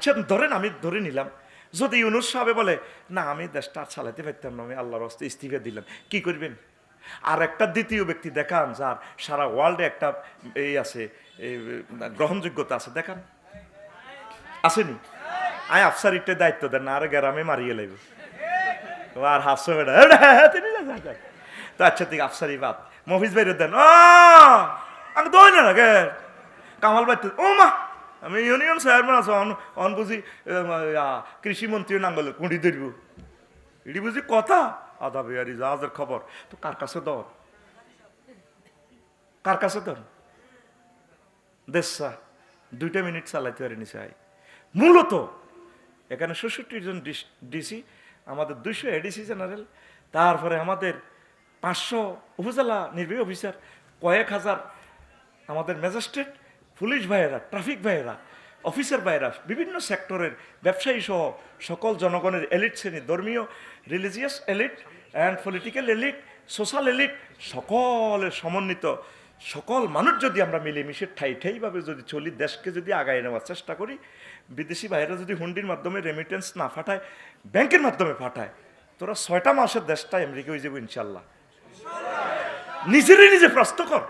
আচ্ছা ধরেন আমি ধরে নিলাম যদি ইউনূস সাহেব বলে না আমি দেশটা আর চালাতে পারতাম না, আমি আল্লাহর হস্তে ইস্তিফা দিলাম, কি করবেন? আর একটা দ্বিতীয় ব্যক্তি দেখান যার সারা ওয়ার্ল্ডে একটা এই আছে, এই গ্রহণযোগ্যতা আছে, দেখান আসেনি? আয় আফসার ইটে দায়িত্ব দেন না, আর গ্রামে মারিয়ে লাগবে আর হাসো বেটা তো আচ্ছা ঠিক আফসারি বাদ মফিজ বাইরে দেন আমি দই না গে কামাল বাইতে ও মা আমি ইউনিয়ন চেয়ারম্যান আছো অন বুঝি কৃষিমন্ত্রী নাঙ্গল কুঁড়ি ধরব, এটি বুঝি কথা আদা বিহারি জাহাজের খবর তো কার কাছে দর, কার কাছে দর দেশা 2 মিনিট চালাইতে পারেনি চাই। মূলত এখানে 66 জন ডিসি, আমাদের 200 এডিসি জেনারেল, তারপরে আমাদের 500 উপজেলা নির্বাহী অফিসার, কয়েক হাজার আমাদের ম্যাজিস্ট্রেট, পুলিশ ভাইয়েরা, ট্রাফিক ভাইয়েরা, অফিসার ভাইয়েরা, বিভিন্ন সেক্টরের ব্যবসায়ী সহ সকল জনগণের এলিট শ্রেণী, ধর্মীয় religious elite and political elite, social elite, সকলের সমন্বিত সকল মানুষ যদি আমরা মিলেমিশে ঠাই ঠাইভাবে যদি চলি, দেশকে যদি আগায় নেওয়ার চেষ্টা করি, বিদেশি ভাইয়েরা যদি হুন্ডির মাধ্যমে রেমিটেন্স না পাঠায়, ব্যাংকের মাধ্যমে পাঠায়, তোরা 6টা মাসের দেশটা আমেরিকা হয়ে যাবো ইনশাল্লাহ। নিজে প্রশ্ন কর,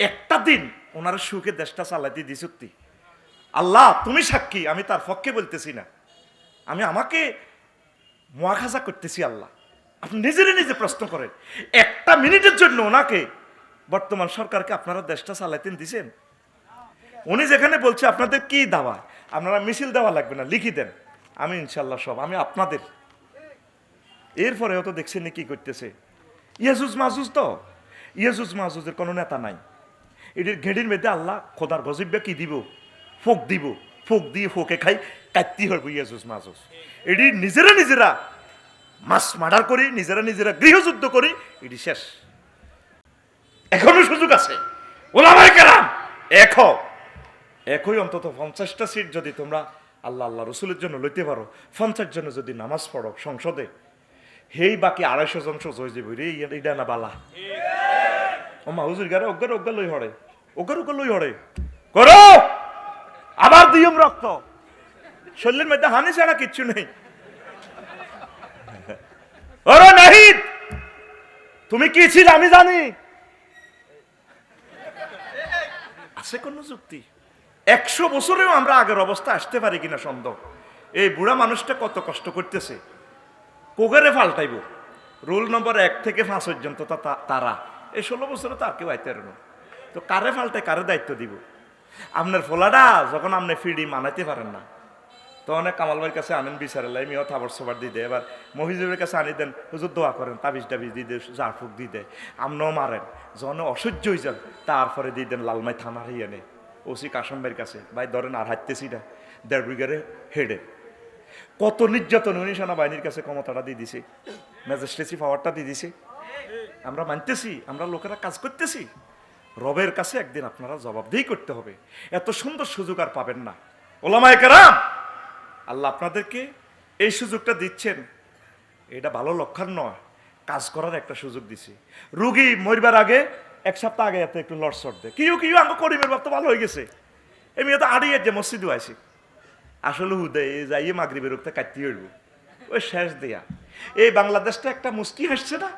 একটা দিন ওনারা সুখে দেশটা চালাইতে দিছুত্তি, আল্লাহ তুমি সাক্ষী, আমি তার পক্ষে বলতেছি না, আমি আমাকে মুয়াখাজা করতেছি। আল্লাহ আপনি নিজে প্রশ্ন করেন, একটা মিনিটের জন্য ওনাকে বর্তমান সরকারকে আপনারা দেশটা চালাইতেন দিছেন? উনি যেখানে বলছে আপনাদের কি দাওয়া, আপনারা মিছিল দেওয়া লাগবে না, লিখি দেন, আমি ইনশাল্লাহ সব আমি আপনাদের। এরপরেও তো দেখছেন কি করতেছে, ইয়াজুজ মাজুজ, তো ইয়াজুজ মাজুজের কোনো নেতা নাই, এটির ঘেড়ির মধ্যে আল্লাহ খোদার গজিব্যা কি দিব, ফোক দিব, ফোক দিয়ে ফোকে খাই কাটতি হইব ইয়াজুজ মাজুজ। এটি নিজেরা মাস মার্ডার করি, নিজেরা গৃহযুদ্ধ করি, এটি শেষ। এখনো সুযোগ আছে, ওলামায়ে কেরাম একই অন্তত 50টা সিট যদি তোমরা আল্লাহ রসুলের জন্য লইতে পারো, 50 জনে যদি নামাজ পড়ো সংসদে, হেই বাকি 250 জন সোজ হয়ে যাবে রে, এটা না বালা ও মা হুজুর গারে অজ্ঞা লই হড়ে, অজ্ঞা লই হড়ে করো, আবার দিয়ম রক্ত, শরীরের মধ্যে হানি ছাড়া কিচ্ছু নেই। ওরে নাহিদ তুমি কি ছিল আমি জানি, আছে কোন যুক্তি? 100 বছরেও আমরা আগের অবস্থা আসতে পারি কিনা সন্দেহ। এই বুড়া মানুষটা কত কষ্ট করতেছে, কোগারে পাল্টাইব রোল নম্বর 1 থেকে 5 পর্যন্ত তারা এই 16 বছরে তো আর কেউ আইতে পারে না, তো কারে পাল্টে কারে দায়িত্ব দিব? আপনার ফোলাটা যখন আপনি ফিডি মানাইতে পারেন না, তখন কামাল ভাইয়ের কাছে আনেন বিচারে মিও থাবর সবার দিয়ে দেয়, এবার মহিজুরের কাছে আনি দেন, হুজুর দোয়া করেন, তাবিজ টাবিজ দিয়ে দেয়, জারফুক দিয়ে দেয়, আমরাও মারেন, যখন অসহ্য হয়ে যান তারপরে দিয়ে দেন লালমাই থানার এনে ওসি কাশম ভাইয়ের কাছে, ভাই ধরেন আর হাঁটতেছি না, 1.5 ব্রিগেডের হেডে। কত নির্যাতন উনি সেনাবাহিনীর কাছে ক্ষমতাটা দিয়ে দিছে, ম্যাজিস্ট্রেসি পাওয়ারটা দিয়ে দিছে, আমরা মানতেছি, আমরা লোকেরা কাজ করতেছি। রবের কাছে একদিন আপনারা জবাবদিহি করতে হবে, এত সুন্দর সুযোগ আর পাবেন না। ওলামায়ে কেরাম আল্লাহ আপনাদেরকে এই সুযোগটা দিচ্ছেন, এটা ভালো লক্ষণ নয়, কাজ করার একটা সুযোগ দিছি। রুগী মরবার আগে 1 সপ্তাহ আগে এত একটু লড়সড় দেয়, কিউ আঙ্গ করিমের বাপ তো ভালো হয়ে গেছে, এমনি তো আড়িয়ে যে মসজিদও আইসি, আসলে হুদে যাইয়ে মাগরিবের রক্তে কাটতে হইব, ওই শেষ দেয়া। এই বাংলাদেশটা একটা মুস্কি হাসছে না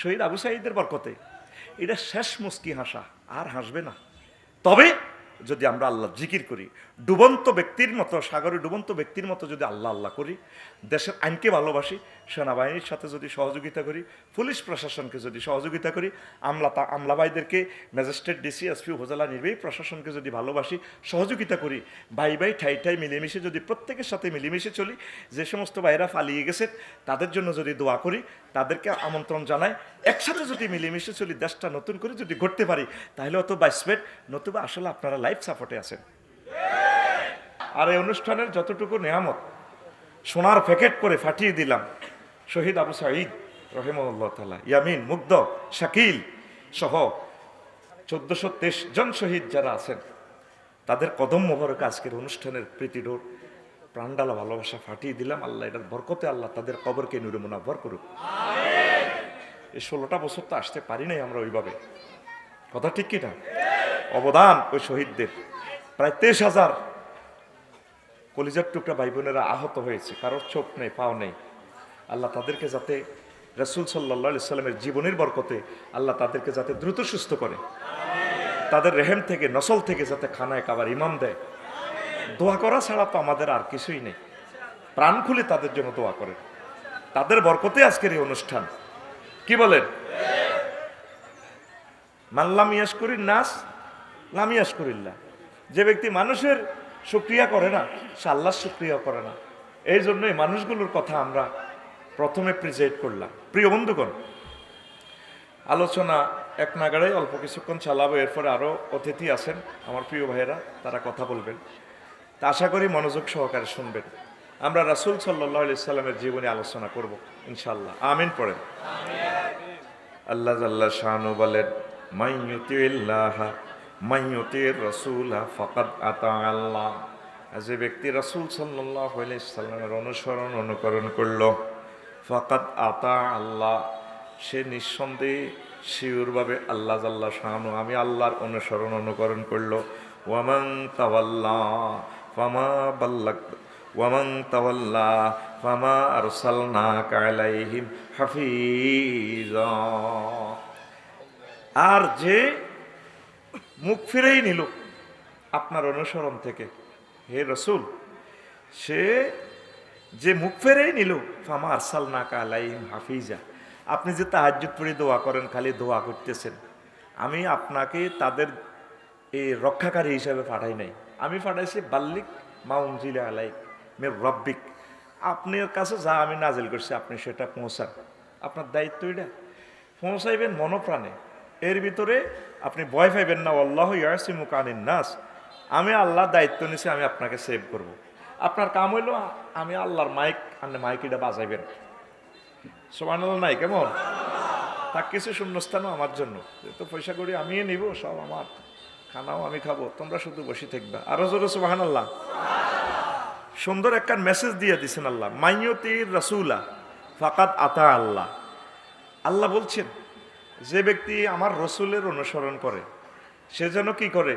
শহীদ আবু সাঈদের বরকতে, এটা শেষ মুস্কি হাসা, আর হাসবে না। তবে যদি আমরা আল্লাহ জিকির করি, ডুবন্ত ব্যক্তির মতো, সাগরে ডুবন্ত ব্যক্তির মতো যদি আল্লাহ করি, দেশের আইনকে ভালোবাসি, সেনাবাহিনীর সাথে যদি সহযোগিতা করি, পুলিশ প্রশাসনকে যদি সহযোগিতা করি, আমলাভাইদেরকে, ম্যাজিস্ট্রেট, ডিসি, এসপি, উপজেলা নির্বাহী প্রশাসনকে যদি ভালোবাসি, সহযোগিতা করি, ভাই ঠাই মিলেমিশে যদি প্রত্যেকের সাথে মিলেমিশে চলি, যে সমস্ত ভাইরা পালিয়ে গেছে তাদের জন্য যদি দোয়া করি, তাদেরকে আমন্ত্রণ জানাই, একসাথে যদি মিলেমিশে চলি, দেশটা নতুন করে যদি গড়তে পারি, তাহলে অত বাইসপেট, নতুবা আসলে আপনারা লাইফ সাপোর্টে আছেন। আর এই অনুষ্ঠানের যতটুকু নেয়ামত সোনার প্যাকেট করে ফাটিয়ে দিলাম, শহীদ আবু সাঈদ রহিমাহুল্লাহ তাআলা, ইয়ামিন, মুগ্ধ, শাকিল সহ 1423 জন শহীদ যারা আছেন, তাদের কদম মোবারক আজকের অনুষ্ঠানের প্রীতিডোর প্রাণডালা ভালোবাসা ফাটিয়ে দিলাম। আল্লাহ এটার বরকতে আল্লাহ তাদের কবরকে নূরে মুনাব্বর করুক। এই 16টা বছর তো আসতে পারি নাই আমরা ওইভাবে, কথা ঠিক কিনা? অবদান ওই শহীদদের প্রায় 23,000 কলিজার টুকরা ভাই বোনেরা আহত হয়েছে, কারোর চোখ নেই, পাও নেই, আল্লাহ তাদেরকে যাতে রাসূল সাল্লাল্লাহু আলাইহি সাল্লামের জীবনের বরকতে আল্লাহ তাদেরকে যাতে দ্রুত সুস্থ করে, তাদের রেহেম থেকে নসল থেকে যাতে খানায় কাবার ইমাম দেয়। দোয়া করা ছাড়া তো আমাদের আর কিছুই নেই। প্রাণ খুলে তাদের জন্য দোয়া করেন, তাদের বরকতে আজকের এই অনুষ্ঠান। কি বলেন? মাল্লাম ইয়াশকুরিন নাস লাম ইয়াশকুরিল্লাহ। যে ব্যক্তি মানুষের শুকরিয়া করে না, সে আল্লাহর শুকরিয়া করে না। এই জন্যই মানুষগুলোর কথা আমরা প্রথমে প্রেজেন্ট করলাম। প্রিয় বন্ধুগণ, আলোচনা এক নাগাড়ে অল্প কিছুক্ষণ চালাবো, এরপরে আরও অতিথি আছেন আমার প্রিয় ভাইয়েরা, তারা কথা বলবেন। তা আশা করি মনোযোগ সহকারে শুনবেন। আমরা রাসূল সাল্লাল্লাহু আলাইহি সাল্লামের জীবনে আলোচনা করব ইনশাআল্লাহ। আমিন পড়েন। আল্লাহ জাল্লা শানু বলেন, মাইয়ুতিল্লাহ মাইয়ুতির রাসূলা ফাকাদ আতা আল্লাহ। যে ব্যক্তি রাসূল সাল্লাল্লাহু আলাইহি সাল্লামের অনুসরণ অনুকরণ করলো, ফাকাদ আতা আল্লাহ, সে নিঃসন্দেহে শিওরভাবে আল্লাহ জাল্লা শানু আমি আল্লাহর অনুসরণ অনুকরণ করলো। ওয়ামান তাওয়াল্লা ফামা বাল্লাগ ওয়ামান তাওয়াল্লা ফামা আরসালনাকা আলাইহিম হাফিজা। আর যে মুখ ফিরেই নিল আপনার অনুসরণ থেকে, হে রাসূল, সে যে মুখ ফিরেই নিল, ফামা আরসালনাকা আলাইহিম হাফিজা। আপনি যে তাহাজ্জুদ পড়ে দোয়া করেন, খালি দোয়া করতেছেন, আমি আপনাকে তাদের এই রক্ষাকারী হিসাবে পাঠাই নাই। আমি পাঠাইছি বাল্লিক মা উনজিলা আলাইক মির রব্বিক। আপনার কাছে যা আমি নাজিল করছি আপনি সেটা পৌঁছান, আপনার দায়িত্ব এটা। পৌঁছাইবেন মনপ্রাণে, এর ভিতরে আপনি ভয় পাইবেন না। আল্লাহু ইয়াসিমুকা আনিন নাস, আমি আল্লাহ দায়িত্ব নিছি, আমি আপনাকে সেভ করব। আপনার কাম হইল আমি আল্লাহর মাইক, আপনি মাইক এটা বাজাইবেন। সুবহানাল্লাহ নাই কেমন? তার কিছু শূন্যস্থানও আমার জন্য, তো পয়সা করি আমিও নিব, সব আমার, খানাও আমি খাবো, তোমরা শুধু বসে থাকবা। আরো জোরে সুবহানাল্লাহ। সুন্দর একটা মেসেজ দিয়ে দিছেন আল্লাহ, মাইয়ুতির রাসূলা ফাকাদ আতা আল্লাহ। আল্লাহ বলছেন যে ব্যক্তি আমার রসুলের অনুসরণ করে সে যেন কি করে?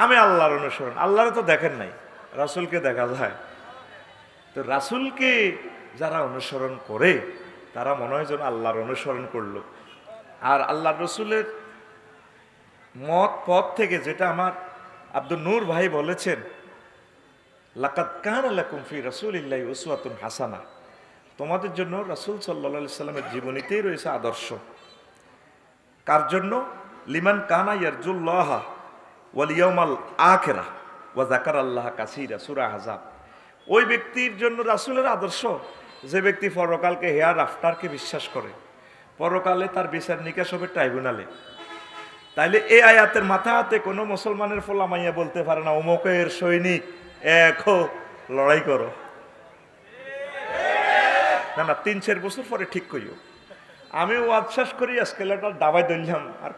আমি আল্লাহর অনুসরণ। আল্লাহরে তো দেখেন নাই, রাসূলকে দেখা যায়। তো রাসূলকে যারা অনুসরণ করে তারা মনে হয় যেন আল্লাহর অনুসরণ করলো। আর আল্লাহর রসুলের মত পথ থেকে যেটা আমার আব্দুল নূর ভাই বলেছেন, লাকাদ কানা লাকুম ফি রাসূলিল্লাহি উসওয়াতুন হাসানা, তোমাদের জন্য রাসূল সাল্লাল্লাহু আলাইহি সাল্লামের জীবনীতেই রয়েছে আদর্শ। কার জন্য? লিমান কানা ইয়ারজুল্লাহ ওয়াল ইয়াউমাল আখিরা ওয়া যাকারাল্লাহ কাসীরা, সূরা আহজাব। ওই ব্যক্তির জন্য রাসূলের আদর্শ যে ব্যক্তি পরকালকে, হেয়ার আফটারকে বিশ্বাস করে, পরকালে তার বিচার নিকাশ হবে ট্রাইব্যুনালে। তাইলে এই আয়াতের মাথা হাতে কোনো মুসলমানের ফোলা মাইয়া বলতে পারে না অমুকের সৈনিক এখো লড়াই করো। না না, 3-4 বছর পরে ঠিক করিও। আমি ওয়াজ শেষ করি স্কেলেটার দাবাই ধরলাম আর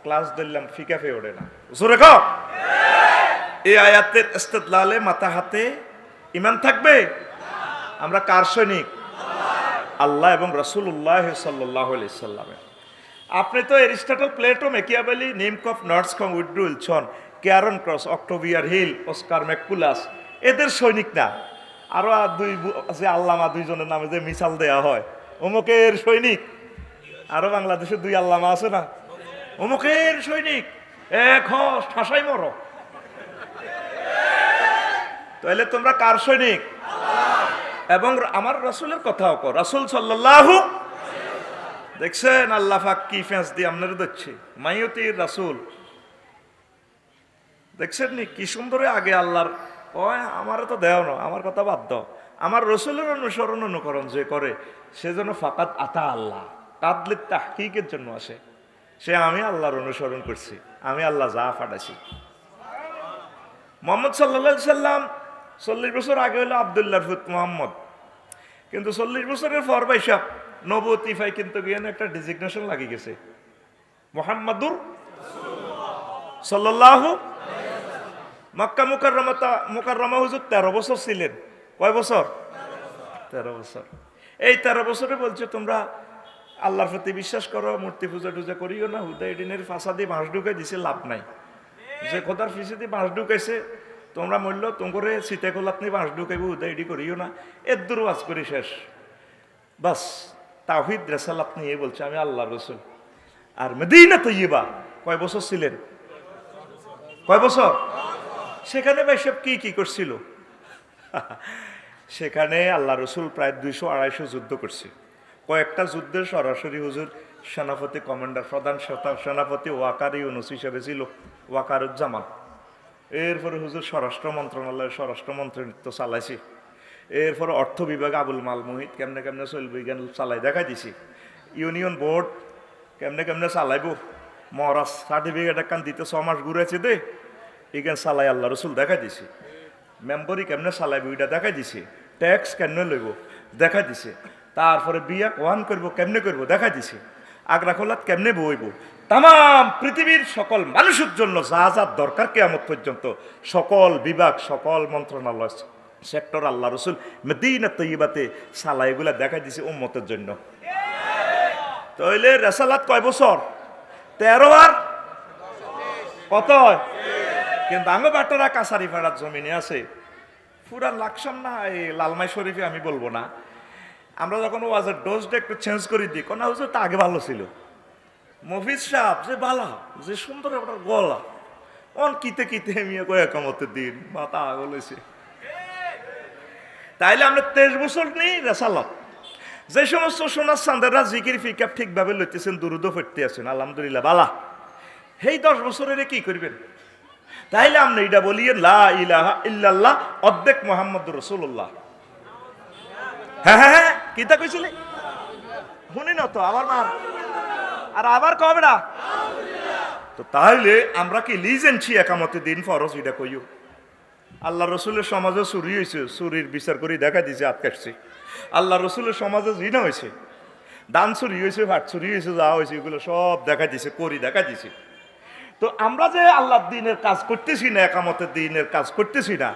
ক্লাস ধরলাম, ফিকা ফে ওঠে না। জোরে কও। এই আয়াতের ইস্তেদলালে মাথা হাতে ইমান থাকবে। আমরা কার সৈনিক? আল্লাহ এবং রাসূলুল্লাহ সাল্লাল্লাহু আলাইহি সাল্লামের। আপনি তো এরিস্টটল, প্লেটো, মেকিয়াভেলি, নিমকফ, নর্থসকম, উইড্রো উইলসন, কেয়ারন ক্রস, অক্টোভিয়ার হিল, অস্কার ম্যাকুলাস এদের সৈনিক না। আরো দুই আছে আল্লামা, দুইজনের নামে যে মিসাল দেয়া হয়, অমুকের সৈনিক। আরো বাংলাদেশে 2 আল্লামা আছে না, অমুকের সৈনিক এক ঠাসাই মরো। তাহলে তোমরা কার সৈনিক? এবং আমার রাসূলের কথাও কর, রাসূল সাল্লাল্লাহু। দেখছেন আল্লাহ পাক কি ফেঁস দিয়ে আপনারা দিচ্ছে, মাইয়ুতির রাসূল। দেখছেন নি কি সুন্দরে আগে আল্লাহর ওই আমারে তো দেও না, আমার কথা বাদ দাও, আমার রাসূলের অনুসরণ অনুকরণ যে করে সেজন্য ফাকাদ আতা আল্লাহ, তাদলিত তাহকিকের জন্য আসে। সে আমি আল্লাহর অনুসরণ করছি, আমি আল্লাহ যা পাঠাইছি। মুহাম্মদ সাল্লাল্লাহু আলাইহি সাল্লাম 40 বছর আগে হলো আব্দুল্লাহর ফুত মুহাম্মদ, কিন্তু 40 বছরের পর বাইসাব নবুয়তি ফাই কিন্তু গিয়ে একটা ডেজিগনেশন লাগি গেছে, মুহাম্মাদুর সাল্লাল্লাহু। মক্কা মুকাররমা হুজুর 13 বছর ছিলেন। কয় বছর? 13 বছর। এই 13 বছরে বলছে তোমরা আল্লাহর প্রতি বিশ্বাস করো, মূর্তি পূজা টুজা করিও না। হুদাইডিনের ফাসাদি বাঁশ ঢুকাই দিছে, লাভ নাই। যে খোদার ফিসেদি বাঁশ ঢুকাইছে তোমরা মরল তোমরে শীতে করলে আপনি বাঁশ ঢুকাইব উদাইডি করিও না এর দূর ওয়াজ করি শেষ বাস তাওহীদ রেসালাত নিয়ে বলছে আমি আল্লাহ রসুল। আর মদিনা তৈয়বা কয় বছর ছিলেন? কয় বছর? সেখানে ভাই সব কি কি করছিল? সেখানে আল্লাহ রসুল প্রায় 200-250 যুদ্ধ করছে। কয়েকটা যুদ্ধের সরাসরি হুজুর সেনাপতি কমান্ডার প্রধান সেনাপতি ওয়াকার ইউনুস হিসেবে ছিল, ওয়াকারুজ্জামান। এরপরে হুজুর স্বরাষ্ট্র মন্ত্রণালয়ের স্বরাষ্ট্র মন্ত্রিত্ব চালাইছি। এরপরে অর্থ বিভাগ আবুল মাল মুহিত কেমনে কেমনে চলবে জ্ঞান চালাই দেখাই দিছি। ইউনিয়ন বোর্ড কেমনে কেমনে চালাইব, মহারাজ সার্টিফিকেট একখান দিতে 6 মাস ঘুরেছে দে এখান চালাই আল্লাহ রসুল দেখাই দিছি। মেম্বরি কেমনে চালাইব এটা দেখাই দিছে। ট্যাক্স কেমনে লইব দেখাই দিছে। তারপরে বিয়া ওয়ান করব কেমনে করব দেখাই দিছে। আগ্রা খোলাত কেমনে বইব, তাম পৃথিবীর সকল মানুষের জন্য যা যা দরকার কিয়ামত পর্যন্ত সকল বিভাগ সকল মন্ত্রণালয় সেক্টর আল্লাহ রসুল মদিনা তৈয়বাতে সালা এগুলা দেখাই দিছে উম্মতের জন্য। তাইলে রেসালাত কয় বছর? 13 আর কত? কিন্তু আঙ্গ বাটারা কাছারি ফাড়ার জমিনে আছে পুরা লাকসাম না এই লালমাই শরীফে আমি বলবো না। আমরা যখন ওয়াজের ডোজটা একটু চেঞ্জ করে দিই কোন হুজুর তা আগে ভালো ছিল। মফিজ সাহেব যে বালা যে সুন্দর একটা গলা অন কিতে কিতে মিয়া কয়েক মতের দিন মাথা আগলেছে। তাইলে আমরা 23 বছর নেই রেসালাত। যে সমস্ত সোনার চান্দেরা জিকির ফিকাপ ঠিকভাবে লইতেছেন দুরুদও ফেরতে আছেন আলহামদুলিল্লাহ বালা, সেই 10 বছরের কি করবেন? তাইলে আমরা এটা বলিয়ে লা ইলাহা ইল্লাল্লাহ অর্ধেক মুহাম্মদুর রাসূলুল্লাহ। হ্যাঁ হ্যাঁ হ্যাঁ কিতা কইছিলে শুনি না তো আবার মার আর আবার কবে না তো। তাইলে আমরা কি লিজেনছি একামতে দিন ফরজ এটা কইও। আল্লাহ রসুলের সমাজে চুরি হয়েছে, চুরির বিচার করে দেখা দিছে হাত কাটছে। আল্লাহ রসুলের সমাজে জিনা হয়েছে, দান চুরি হয়েছে, ভাট চুরি হয়েছে, যা হয়েছে এগুলো সব দেখা দিছে, করি দেখা দিছে। তো আমরা যে আল্লাহর দিনের কাজ করতেছি না, একামতের দিনের কাজ করতেছি না,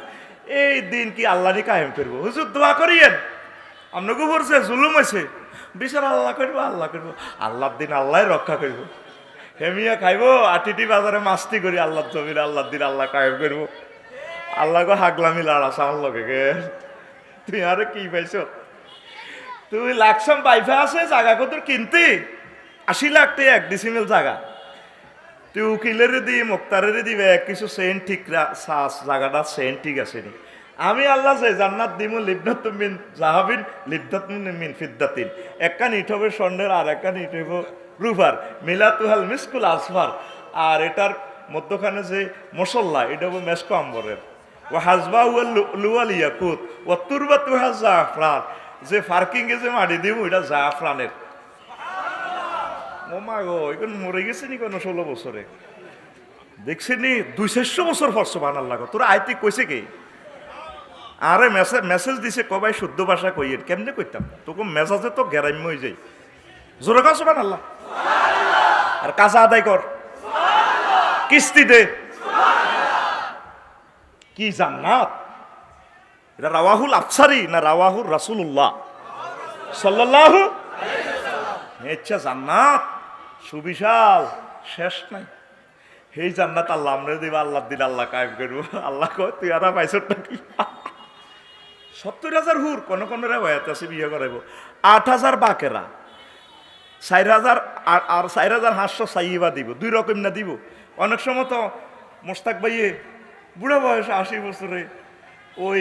এই দিন কি আল্লাহরই কায়েম করবো? হুজুর দোয়া করিয়েন আপনাকে বলছে জুলুম হয়েছে বিচার আল্লাহ করবো, আল্লাহ করবো, আল্লাহর দিন আল্লাহ রক্ষা করবো। হেমিয়া খাইবো আটিটি বাজারে মাস্তি করি আল্লাহর জমির আল্লাহর দিন আল্লাহ কায়েম করবো। আল্লাহ গো হাগলামি লাড়া সামল লগে তুই আরে কি পাইছ? তুই লাকসাম পাইফা আছে জায়গা কত কিনতে 80 লাখ টাকা 1 ডিসিমেল জায়গা। তুই উকিলের দি মুক্তারের দিবে কিছু সেন ঠিক জায়গাটা সেন ঠিক আছে নি। আমি আল্লাহ যে জান্নাত দিমু লিবনাত মিন জাহাবিন লিবদাত মিন ফিদ্দাতিন। একখান ইট হবে স্বর্ণের আর একখান ইট হইব রূপার। মিলাতুহাল মিসকুল আসফার। আর এটার মধ্যখানে যে মশল্লা এটা হবে মেসকো আম্বরের। ও হাজবা লুয়াল ইয়াকুত ও তুরবা তুহা জাফরান। যে পার্কিং এ যে মাটি দিব এটা জাফরানের। ও মা গো এখন মরে গেছে নি কোনো 16 বছরে দেখছি নি 200 বছর ফরস বানার লাগো। তোরা আইতি কইছে কি? আরে মেসেজ দিছে কবাই শুদ্ধ ভাষা কইয়েন কেমনে কইতাম তোকে মেজাজে তো গ্যারাম্য হয়ে যায়। জোরে কাজ আল্লাহ আর কাজা আদায় কর কিস্তি দে। কি জান্নাত এটা রাওয়াহুল আফসারি না রাওয়াহুল রাসূলুল্লাহ সাল্লাল্লাহু আলাইহি ওয়াসাল্লাম। ইচ্ছা জান্নাত সুবিশাল শেষ নাই। সেই জান্নাত আল্লাহ আমরা দিব, আল্লাহ দিন আল্লাহ কায়েম করবো। আল্লাহ কয় তুই আর পাইছটা কি? 70,000 হুর কোন কোন রেওয়ায়াত আছে বিয়ে করাইব। 8,000 বাকেরা 4,000 আর 4,500 সাইবা দিব। 2 রকম না দিব। অনেক সময় তো মোস্তাক ভাইয়ে বুড়া বয়স 80 বছরে ওই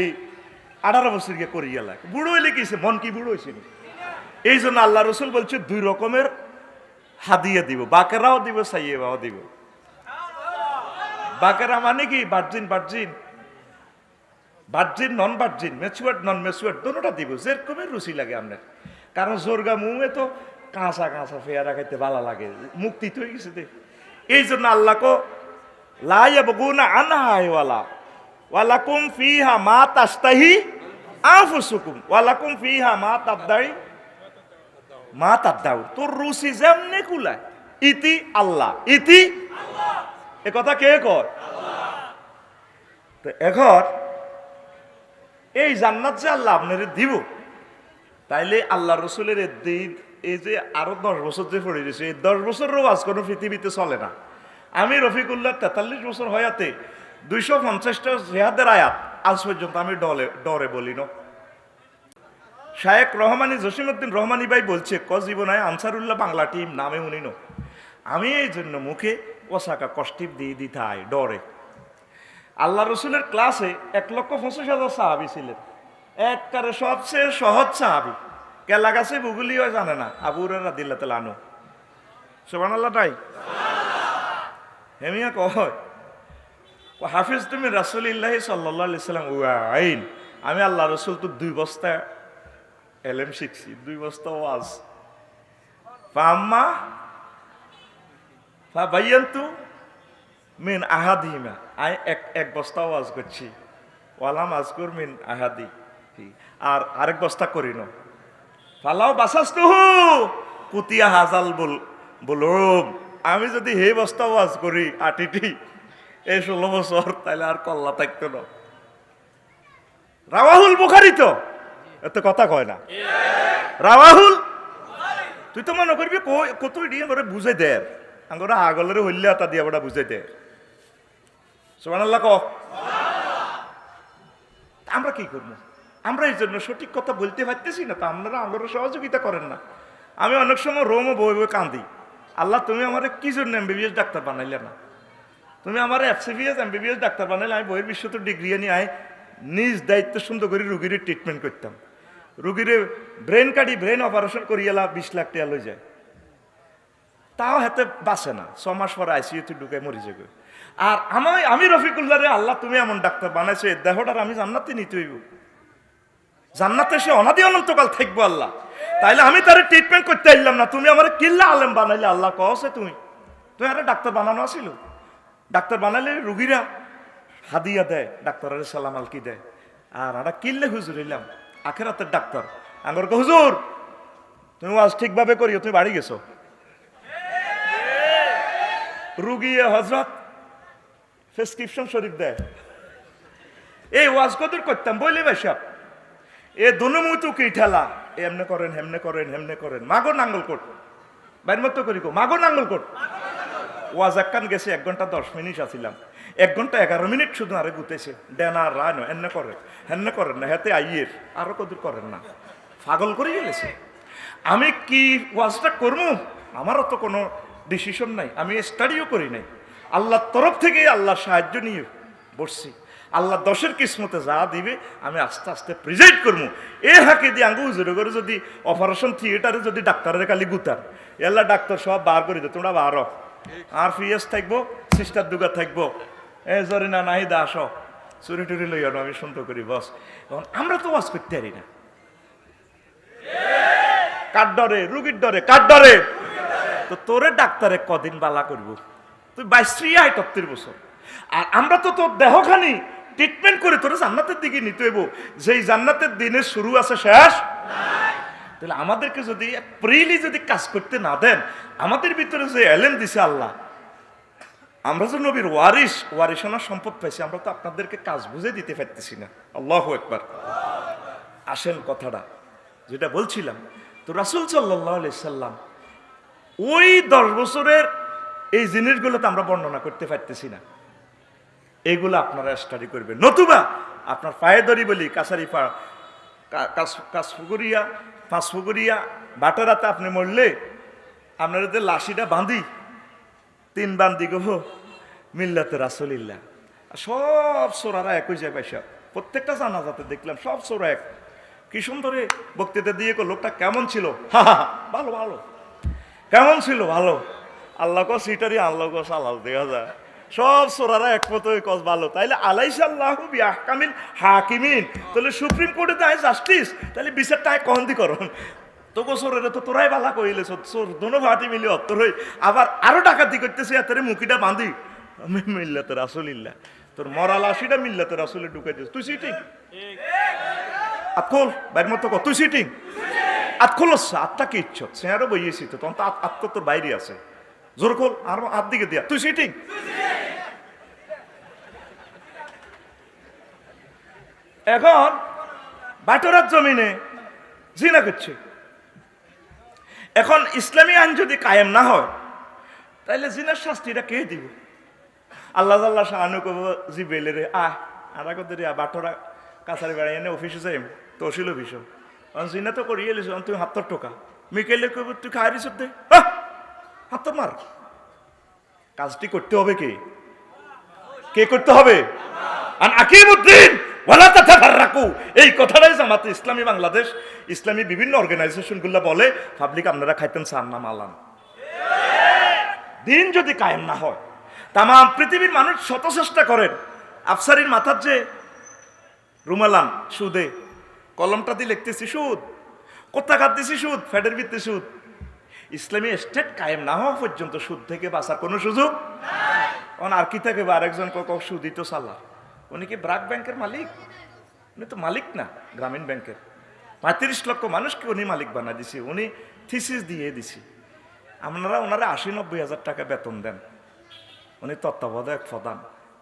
18 বছর গিয়ে করিয়া লাগে। বুড়ো হইলে কিছে মন কি বুড়ো হয়েছিল? এই জন্য আল্লাহ রসুল বলছে 2 রকমের হাদিয়া দিব, বাকেরাও দিব সাইয়েবাও দিব। বাকেরা মানে কি? ভার্জিন ভার্জিন ভার্জিন নন ভার্জিন ম্যাচুয়ার্ড নন ম্যাচুয়ার্ড দোনোটা দিব যেরকমের রুচি লাগে আপনার। কারণ জোরগা মুখে তো কাঁচা কাঁচা ফেয়ারা খাইতে ভালো লাগে, মুক্তি তো হয়ে গেছে। এই জন্য আল্লাহ কো লাইয়াবগুনা আনহাওয়ালা ওয়ালাকুম ফিহা মা তাস্তাহি আনফুসুকুম ওয়ালাকুম ফিহা মা তাদদাই মা তাদদাউ। তোর রুচি যেমনে কুলায় ইতি আল্লাহ ইতি আল্লাহ। এ কথা কে কয়? আল্লাহ। তো এখন এই জান্নাত যে আল্লাহ আপনারে দিব, তাইলে আল্লাহ রসুলের দিন এই যে আরো 10 বছর যে পড়ে গেছে এই 10 বছরের ওয়াজ কোনো পৃথিবীতে চলে না। আমি রফিকুল্লাহ 43 বছর হয়াতে 250টা জিহাদের আয়াত আজ পর্যন্ত আমি ডরে বলি না। শায়েক রহমানি জসিমউদ্দিন রহমানি ভাই বলছে জীবনায় আনসারুল্লাহ বাংলা টিম নামে উনি নো, আমি এই জন্য মুখে ওসাকা কষ্টিপ দিয়ে দিতাই ডরে। আল্লাহ রসুলের ক্লাসে 1,25,000 সাহাবি ছিলেন, একবারে সবচেয়ে সহজ সাহাবি, কেলা গাছে বুগুলিও জানে না, আবু হুরায়রা রাদিয়াল্লাহু তাআলা আনহু। সুবহানাল্লাহ তাই হেমিয়া কয় হাফিজ তুমি রাসূলুল্লাহ সাল্লাল্লাহু আলাইহি সাল্লাম ওয়াইন, আমি আল্লাহ রসুল তো 2 বস্তা এলেম শিখছি, 2 বস্তা ওয়াজ। ফাম্মা ফাবায়ান্তু মিন আহাদিহিমা, আমি এক বস্তা ওয়াজ করছি, ওয়ালাম আজকুর মিন আহাদি, আর আরেক বস্তা করি না। ফালাও বাসাস্তুহু কুতিয়া হাজাল বলুম, আমি যদি হে বস্তা ওয়াজ করি আটিটি এই 16 বছর, তাহলে আর কল্লা থাকতো না। রাওয়াহুল বুখারী তো এত কথা কয় না, রাওয়াহুল। তুই তো মনে করবি কত দিয়ে করে বুঝে দে, আঙ্গরা আগলের হইলে তা দিয়ে ওটা বুঝে দে। সুবহানাল্লাহ কও। আমরা কি করবো? আমরা এই জন্য সঠিক কথা বলতে পারতেছি না, তা আপনারা আঙ্গরা সহযোগিতা করেন না। আমি অনেক সময় রোমও বই বই কান্দি, আল্লাহ তুমি আমার কি জন্য এমবিবিএস ডাক্তার বানাইলে না, তুমি আমার এফসিবিএস এমবিবিএস ডাক্তার বানাইলে আমি বইয়ের বিশ্বত ডিগ্রি নিয়ে আয় নিজ দায়িত্ব সুন্দর করে রুগীর ট্রিটমেন্ট করতাম। রুগীরে ব্রেন কাটি ব্রেন অপারেশন করিয়েলা 20 লাখ টাকা লই যায়, তাও হাতে বাঁচে না, 6 মাস পরে আইসিইউতে ঢুকে মরি যাবে। আর আমি রফিকুল্লাহ রে আল্লাহ তুমি এমন ডাক্তার বানাইছো, এর দেহটার আমি জান্নাতে নিতে হইব, জান্নাতে সে অনাদি অনন্তকাল থাকবো আল্লাহ, তাইলে আমি তার ট্রিটমেন্ট করতে আইলাম না, তুমি আমার কিল্লা আলেম বানাইলে আল্লাহ কছে তুমি আরে ডাক্তার বানানো আসিল। ডাক্তার বানাইলে রুগীরা হাদিয়া দেয়, ডাক্তারের সালাম আলকি দেয়, আর আমরা কিল্লে হুজুর এলাম আখেরাতের ডাক্তার আঙ্গর হুজুর তুমি আজ ঠিকভাবে করিও, তুমি বাড়ি গেছো। রুগী হজরত প্রেসক্রিপশন শরীফ দেয়, এই ওয়াজ কদর করতাম বলি ভাই সাহেব, এ দুনুমুতু কি ঠেলা, এমনে করেন হেমনে করেন হেমনে করেন, মাগো নাঙ্গল কোট বাইর মতো করি গো, মাগো নাঙ্গল কোট। ওয়াজ একখান গেছে 1 ঘন্টা 10 মিনিট আসিলাম, 1 ঘন্টা 11 মিনিট শুধু আরে গুতেছে, ডেনা রায় নয় এমনে করেন হেমনে করেন না, হেতে আইয়ের আরো কদর করেন না, পাগল করে গেলেছে। আমি কি ওয়াজটা করবো, আমারও তো কোনো ডিসিশন নাই, আমি স্টাডিও করি নাই, আল্লাহর তরফ থেকে আল্লাহর সাহায্য নিয়ে বসছি। আল্লাহ 10-এর কিসমতে যা দিবে আমি আস্তে আস্তে প্রেজেন্ট করবো। এ হাকে দিয়ে আঙ্গু হুজুরে করে যদি অপারেশন থিয়েটারে যদি ডাক্তারের খালি গুতার, এল্লা ডাক্তার সব বার করে দে, তোমরা বারো আর ফিএস থাকবো, সিস্টার দুগা থাকবো, এ জরিনা নাহিদা আসো, চুরি টুরি লই আনো, আমি সুন্দর করি বস। এখন আমরা তো ওয়াজ করতে পারি না, কার ডরে, রুগীর ডরে, কার ডরে? তো তোরে ডাক্তারে কদিন বালা করবো, তুই 22-73 বছর, আর আমরা তো তোর দেহখানি ট্রিটমেন্ট করে তোর জান্নাতের দিকে নিতে হইব, যেই জান্নাতের দিনের শুরু আছে শেষ। তাহলে আমাদেরকে যদি প্রিলি যদি কাজ করতে না দেন, আমাদের ভিতরে যে এলেম দিছে আল্লাহ, আমরা যে নবীর ওয়ারিসানা সম্পদ পাইছি, আমরা তো আপনাদেরকে কাজ বুঝে দিতে পারতেছি না। আল্লাহু আকবার। আসেন কথাটা যেটা বলছিলাম, তো রাসূল সাল্লাল্লাহু আলাইহি সাল্লাম ওই 10 বছরের এই জিনিসগুলো তো আমরা বর্ণনা করতে পারতেছি না, এগুলো আপনারা স্টাডি করবেন। নতুবা আপনার পায়ে দড়ি বলি কাছারি কাছফুগুরিয়া পাঁচফুগুরিয়া বাটারাতে আপনি মরলে আপনার যে লাশিটা বাঁধি 3 বান্ধি গো মিল্লাতে রাসূলিল্লাহ, সব সোরারা একই যায় পয়সা, প্রত্যেকটা জানাজাতে দেখলাম সব সোরা এক। কি সুন্দরে বক্তৃতা দিয়ে লোকটা কেমন ছিল, ভালো ভালো, কেমন ছিল ভালো, আল্লাহ কো সিটারি আল্লাহ কো সালাল দেওয়া যায়, সব সোরারা একমতই কস ভালো। তাইলে আলাইসাল্লাহু বিআহকামিল হাকিমিন, তাহলে সুপ্রিম কোর্টে তাই জাস্টিস, তাহলে বিচারটা কহন্দি করন তো গোসরের তো তোরাই বালা কইলে সোর দোনো ভাটি মিলি অত্তর হই, আবার আরো ডাকাতি করতেছে, এত মুখিটা বাঁধি আমি মিল্লাতে রাসূলিল্লাহ, তোর মরাল আশিটা মিল্লাতে রাসূলে ঢুকাই দিস, তুই সিটিং আতখোল বাইর মতো কর, তুই সিটিং আতখোল, আত্মা কি ইচ্ছ সে আরো বইয়েছি তো, তখন তো আত্ম তোর বাইরে আছে, জোর খোল আর হাত দিকে দিয়া, তুই সিটিং। এখন বাটোরার জমিনে জিনা করছে, এখন ইসলামী আইন যদি কায়েম না হয় তাহলে জিনার শাস্তিটা কে দিব? আল্লাহ আল্লাহ শাহানু কব জিবেলে রে আরা কত রে বাটরা কাছারি বেড়াই এনে অফিসে যাই তহসিল অফিস জিনা তো করিয়ে এলিস তুমি ৭০ টাকা মিকেলে কব তুই খাই দিস দে ৭০ মার। কাজটি করতে হবে কে করতে হবে? আর আকিমুদ্দিন ওয়ালা তাতাফাররাকু, এই কথাটাই জামাতে ইসলামী বাংলাদেশ ইসলামী বিভিন্ন অর্গানাইজেশনগুলো বলে পাবলিক আপনারা খাইতেন চান না মালান। দিন যদি কায়েম না হয়, তাম পৃথিবীর মানুষ শত চেষ্টা করেন আফসারির মাথার যে রুমালান সুদে কলমটা দিয়ে লিখতেছি সুদ, কোথা খাচ্ছি সুদ, ফ্যাটের ভিত্তি সুদ। ইসলামী স্টেট কায়েম না হওয়া পর্যন্ত সুদ থেকে বাঁচার কোনো সুযোগ আর কি থাকে? আরেকজন সুদই তো সালা, উনি কি ব্রাক ব্যাংকের মালিক? উনি তো মালিক না, গ্রামীণ ব্যাংকের ৩৫ লক্ষ মানুষকে উনি মালিক বানা দিছি, উনি থিসিস দিয়ে দিছি। আপনারা ওনারা ৮০-৯০ হাজার টাকা বেতন দেন, উনি তত্ত্বাবধায়ক প্রধান।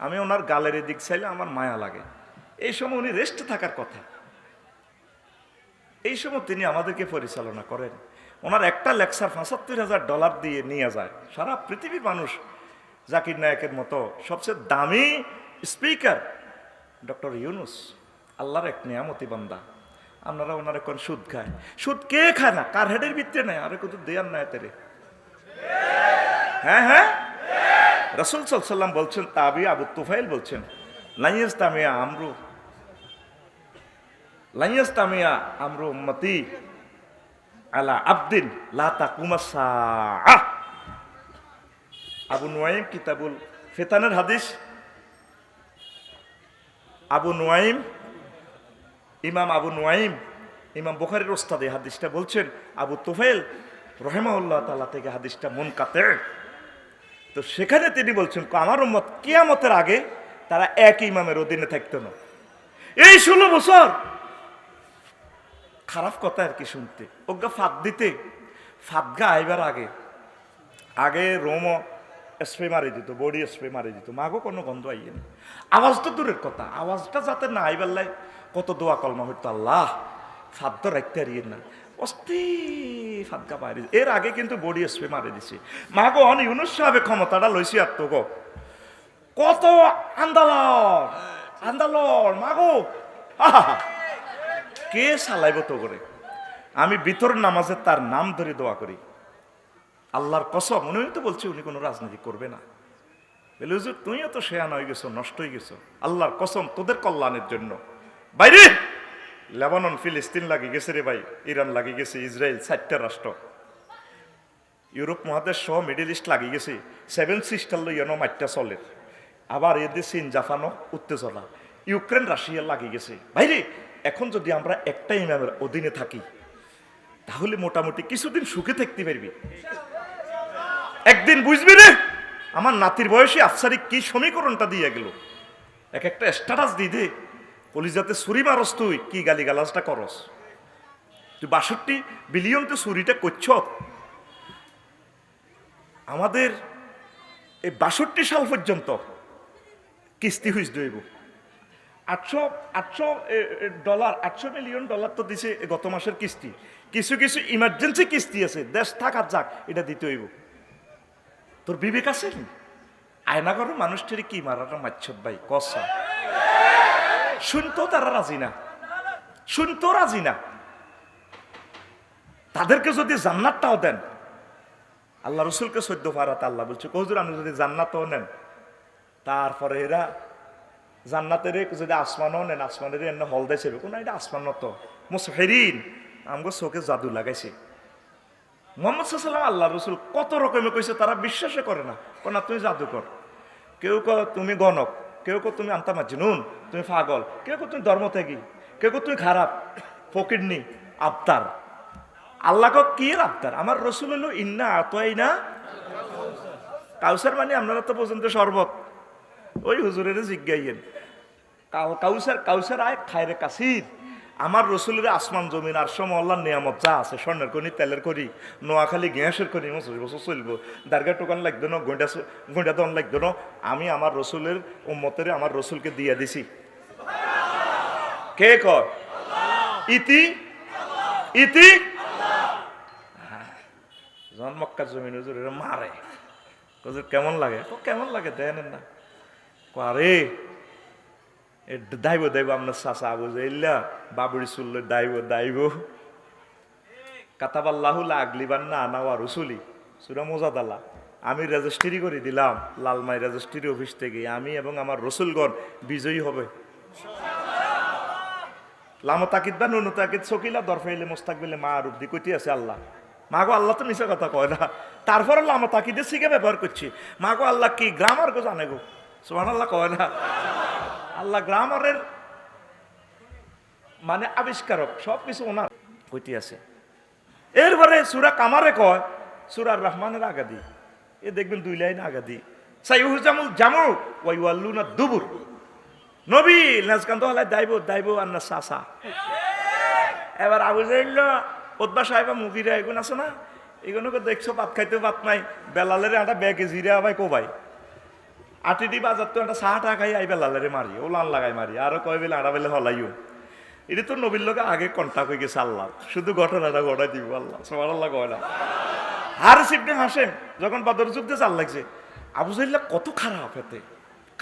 আমি ওনার গালের দিক চাইলে আমার মায়া লাগে। এই সময় উনি রেস্ট থাকার কথা, এই সময় তিনি আমাদেরকে পরিচালনা করেন। ওনার একটা লেকচার $৭৫,০০০ দিয়ে নিয়ে যায় সারা পৃথিবীর মানুষ। জাকির নায়কের মতো সবচেয়ে দামি স্পিকার ডক্টর ইউনুস, আল্লাহর এক নিয়ামতি বান্দা। আপনারা ওনার এখন সুদ খায়, সুদ কে খায় না? কার হেডের ভিত্তি নেই, আরে কত দেয়ার নাই তেরে। হ্যাঁ, রাসূল সাল্লাল্লাহু আলাইহি ওয়াসাল্লাম বলছেন, তাবি আবু তুফাইল বলছেন, লাইয়াস্তামিয়া আমরু উম্মতি আলা আবদিন লা তাকুমাস সাআহ। আবু নুয়াইম কিতাবুল ফিতানের হাদিস, ইমাম আবু নুয়াইম ইমাম বুখারীর ওস্তাদ এই হাদিসটা বলছেন। আবু তুফাইল রাহিমাহুল্লাহ তাআলা থেকে হাদিসটা মুনকাতে। তো সেখানে তিনি বলছেন, আমার উম্মত কিয়ামতের আগে তারা এক ইমামের অধীনে থাকতো না। এই 16 বছর খারাপ কথা আর কি শুনতে, ওগা ফাঁদ দিতে, ফাঁদগা আইবার আগে রোমো স্প্রে মারি দিত, বডি স্প্রে মারি দিত, মাগো কোনো গন্ধ আইয়ে না। আওয়াজ তো দূরের কথা, আওয়াজটা যাতে না আইবার লাই কত দোয়া কলমা হইতো, আল্লাহ ফাঁদ তো রাখতে হারিয়ে না, অস্থি ফাঁদগা বাইরে। এর আগে কিন্তু বডি স্প্রে মারি দিছে। মাগো অন ইউনুস সাহেবের ক্ষমতাটা লইছি আর তো গো কত আন্দালর মাগো কে চালাইব তো করে। আমি ভিতর নামাজে তার নাম ধরে দোয়া করি, আল্লাহর কসম। উনি তো বলছে উনি কোনো রাজনীতি করবে না। বলে হুজুর তুমিও তো শেয়ান হয়ে গেছো, নষ্ট হয়ে গেছো, আল্লাহর কসম তোদের কল্যাণের জন্য। বাইরে লেবানন ফিলিস্তিন লাগি গেছে রে ভাই, ইরান লাগি গেছে, ইসরায়েল, 4টা রাষ্ট্র, ইউরোপ মহাদেশ সহ মিডিল ইস্ট লাগি গেছে। 7 সিস্টার লইয়ানো মাইটটা চলে। আবার এদের চীন জাপানও উত্তেজনা, ইউক্রেন রাশিয়া লাগি গেছে। বাইরে এখন যদি আমরা একটা ইমামের অধীনে থাকি তাহলে মোটামুটি কিছুদিন সুখে থাকতে পারবি। একদিন বুঝবি রে আমার নাতির বয়সী আফসারি কি সমীকরণটা দিয়ে গেল। এক একটা স্ট্যাটাস দিয়ে দে, কলিজাতে ছুরি মারস, তুই কি গালি গালাজটা করস, তুই ৬২ বিলিয়ন তো ছুরিটা করছ। আমাদের এই ৬২ সাল পর্যন্ত কিস্তি হুইস দইব $800 মিলিয়ন তো দিছে গত মাসের কিস্তি। কিছু কিছু ইমার্জেন্সি কিস্তি আছে, দেশ থাকার যাক এটা দিতে হইব। তোর বিবেক আছে? আয়না করো মানুষটারে কি মারাটা মাচ্ছত ভাই কসা। শুনতো তারা রাজি না, তাদেরকে যদি জান্নাতটাও দেন, আল্লাহ রসুলকে 14 পারাতে আল্লাহ বলছে হুজুর আপনি যদি জান্নাতও নেন, তারপরে এরা জান্নাতের যদি আসমানও নেন, আসমানের এনে হল দেয় কোনো এটা আসমান তো মুসহেরিন আমগো চোখে জাদু লাগাইছে। মুহাম্মদ সাল্লাল্লাহু আলাইহি ওয়াসাল্লাম আল্লাহ রসুল কত রকমের কইছে, তারা বিশ্বাসে করে না। না তুমি জাদুকর, কেউ তুমি গণক, কেউ তুমি আন্তা মাজনুন, তুমি পাগল, কেউ তুমি ধর্মত্যাগী, কেউ তুমি খারাপ ফকিরনি আবতার। আল্লাহ কি আবতার? আমার রসুল হলো ইন্না আতোয়াইনা কাউসার, মানে আপনারা তো পর্যন্ত শরবত ওই হুজুরের জিজ্ঞাইয়েন কাউসার আয় খায়রে কাসির। আমার রসুলের আসমান জমিন আর আল্লাহর নিয়ামত যা আছে, স্বর্ণের করি, তেলের করি, নোয়াখালী গ্যাসের করি, 25 বছর চলবো। দার্গা টোকান লাগতো না, গইডা দন লাগতো না। আমি আমার রসুলের উম্মতের আমার রসুলকে দিয়ে দিছি। কে কর ইতি ইতি মক্কার জমিন হুজুর মারে, হুজুর কেমন লাগে? কেমন লাগে দেন না, আরে দাইব দাইব আপনার চাচা আবু জাইল্লা বাবুরি চুল্ল দাইব দাইব কাতাবাল্লাহু লা আগলিবান্না আনা ওয়া রুসুলি সূরা মুজাদালা। আমি রেজিস্ট্রি করে দিলাম লালমাই রেজিস্ট্রি অফিস থেকে, আমি এবং আমার রসুলগণ বিজয়ী হবে। লামো তাকিদ বা নুনু তাকিদ সকিলা দরফাইলে মোস্তাকবিলে মা রূপ দি কইতে আছে আল্লাহ। মা গো আল্লাহ তো মিশা কথা কয় না, তারপরে লামো তাকিদে শিখে ব্যবহার করছি। মা গো আল্লাহ কি গ্রামার গো জানে গো, সুবহানাল্লাহ কয় না। আল্লাহ গ্রামারের মানে আবিষ্কারক, সব কিছু ওনার কইতে আছে। এরপরে সূরা কামারে কয় সূরা রহমানের আগাদি, এ দেখবেন 2 লাইন আগাদি, সাইয়ুহজামুল জামু ওয়া ইউয়াল্লুনা দুবুর। নবী নাজকান্ত হলাই দাইব দাইব আন্না সাসা। এবার আবু জাইল ওদবা সাহেবা মুগিরা এগুন আছে না, এগুলোকে দেখছো ভাত খাইতে ভাত নাই, বেলালের একটা ব্যাগে জিরা ভাই কোবাই আটিটি বাজার তো একটা চাহ টা খাই আই বেলালেরে মারি ও লাল লাগাই মারি আরো কয় বেলে আড়া বেলে হলাইও। এটা তো নবীর লোকে আগে কন্টাক্ট হয়ে গেছে আল্লাহ, শুধু ঘটনাটা ঘটাই দিব আল্লাহ, সুবহানাল্লাহ কয় না। হারিস ইবনে হাশেম যখন বদর যুদ্ধে চাল লাগছে, আবু জাইল্লা কত খারাপ, হেতে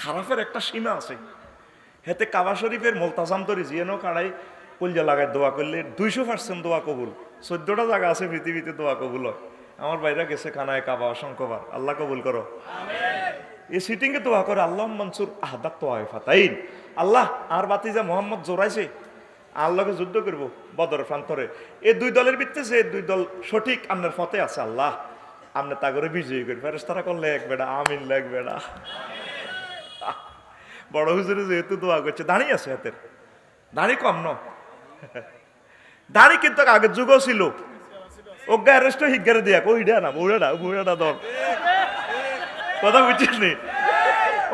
খারাপের একটা সীমা আছে। হেতে কাবা শরীফের মোলতাজাম তরি জিয়েনো কাড়াই কলজা লাগায় দোয়া করলে 200% দোয়া কবুল। 14টা জায়গা আছে পৃথিবীতে দোয়া কবুল হয়। আমার বাইরা গেছে কানায় কাবা অসংখ্যবার, আল্লাহ কবুল করো। এই সিটিংয়ে দোয়া করে আল্লাহ মনসুর আহদাত ফাতাইন, আল্লাহ আর বাতিজা মোহাম্মদ জোরাইছে, আল্লাহকে যুদ্ধ করব বদর প্রান্তরে। এই 2 দলের ভিত্তিতে যে 2 দল সঠিক আপনার ফতে আছে, আল্লাহ আপনি তা করে বিজয়ী করি। ফেরেশতারা করলে এক বেড়া আমিন লাগবে না। বড় হুজুরে যেহেতু দোয়া করছে, দাঁড়িয়ে আছে হাতের দাঁড়ি কম ন, দাঁড়ি কিন্তু আগের যুগও ছিল। অজ্ঞা অ্যারেস্ট হিগারে দিয়া ওইটা না বুড়াটা দল কথা বুঝছিস নি।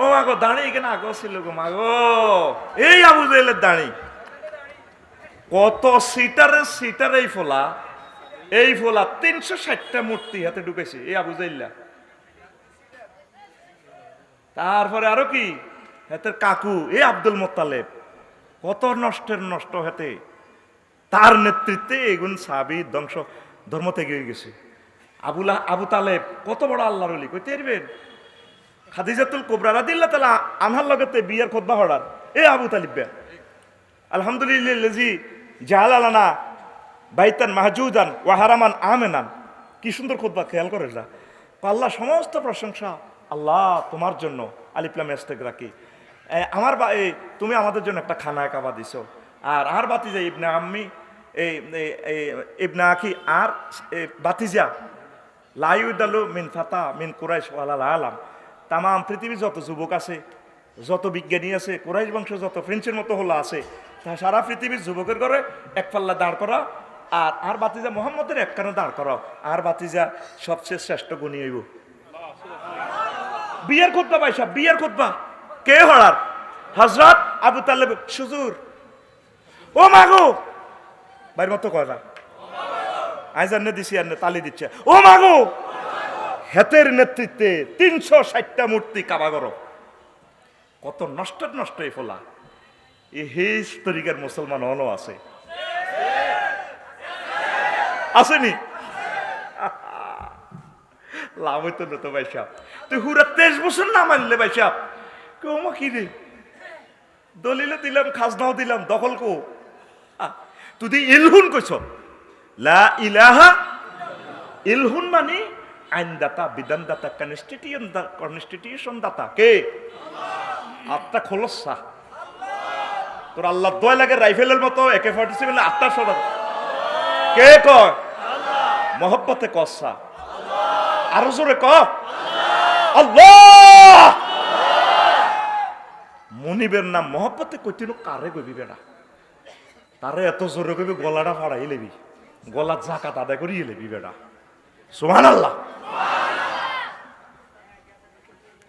ও মাগো দাঁড়ি এখানে আগেও ছিল গো মাগো, এই আবু জাহেলের দাঁড়ি কত সিটারে এই ফোলা 360টা মূর্তি হাতে ঢুকেছে এই আবু জাহেল্লা। তারপরে আরো কি হাতের কাকু এই আব্দুল মোত্তালেব, কত নষ্ট হাতে, তার নেতৃত্বে এগুন সাহাবী ধ্বংস ধর্ম থেকে গেছে। আবু তালেব কত বড় আল্লাহর ওলি কইতে পারবেন। খাদিজাতুল কুবরা রাদিয়াল্লাহু তাআলা আনহার লগতে বিয়ার খুতবা হড়ার এই আবু তালিব আলহামদুলিল্লাহি জালালানা বাইতান মাহজুদান ওয়া হারামান আমিনান। কি সুন্দর খুতবা, খেয়াল করে যা। আল্লাহ সমস্ত প্রশংসা আল্লাহ তোমার জন্য, আলিফ লাম ইস্তেগরাকি। আমার তুমি আমাদের জন্য একটা খানায় কাবা দিছো, আর আর বাতিজা ইবনে আম্মি ইবনে আখি আর বাতিজা লাইউদালু মিন ফাতা মিন কুরাইশ ওয়ালাল আলাম। তাম পৃথিবীর যত যুবক আছে, যত বিজ্ঞানী আছে, কুরাইশ বংশ যত ফ্রেঞ্চের মতো হলো আছে, তা সারা পৃথিবীর যুবকের ঘরে এক পাল্লা দাঁড় করা, আর বাতিজা মোহাম্মদের এক কানে দাঁড় করাও, আর বাতিজা সবচেয়ে শ্রেষ্ঠ গুণী হইব। বিয়ের খুতবা ভাইসা, বিয়ের খুতবা কে হড়ার? হযরত আবু তালেব হুজুর। ও মাগো বাইর মতো কথা আইজান্নে দিছি আন্নে তালি দিচ্ছে, ও মাগো হেতের নেতৃত্বে 360টা মূর্তি কাবা গরো, কত নষ্ট এই ফোলা। এই হেজ তরিকার মুসলমান অনও আছে, আসেনি? লাভ হইতো না তো ভাই সাহেব, তুই হুরা 23 বছর না মানলে ভাই সাহেব কেউ মা কি রে দলিলে দিলাম, খাজনাও দিলাম, দখল কো তুই ইলহুন কইছ। লা ইলাহা ইলহুন মানে আইনদাতা, বিধানদাতা, কনস্টিটিউশন দাতা কে? আত্মা খোলসা তোর আল্লাহ দয় লাগে রাইফেলের মতো AK-47 আত্মা সদা কে কয়? মহব্বতে কসা, আরো জোরে ক আল্লাহ। মনিবের নাম মহব্বতে কইতিনো কারে কইবি বেটা, তারে এত জোরে কইবি গলাটা ফাড়াই লেবি, গলা জাকাত আদায় করিয়ে লেবি বেটা। সুবহানাল্লাহ।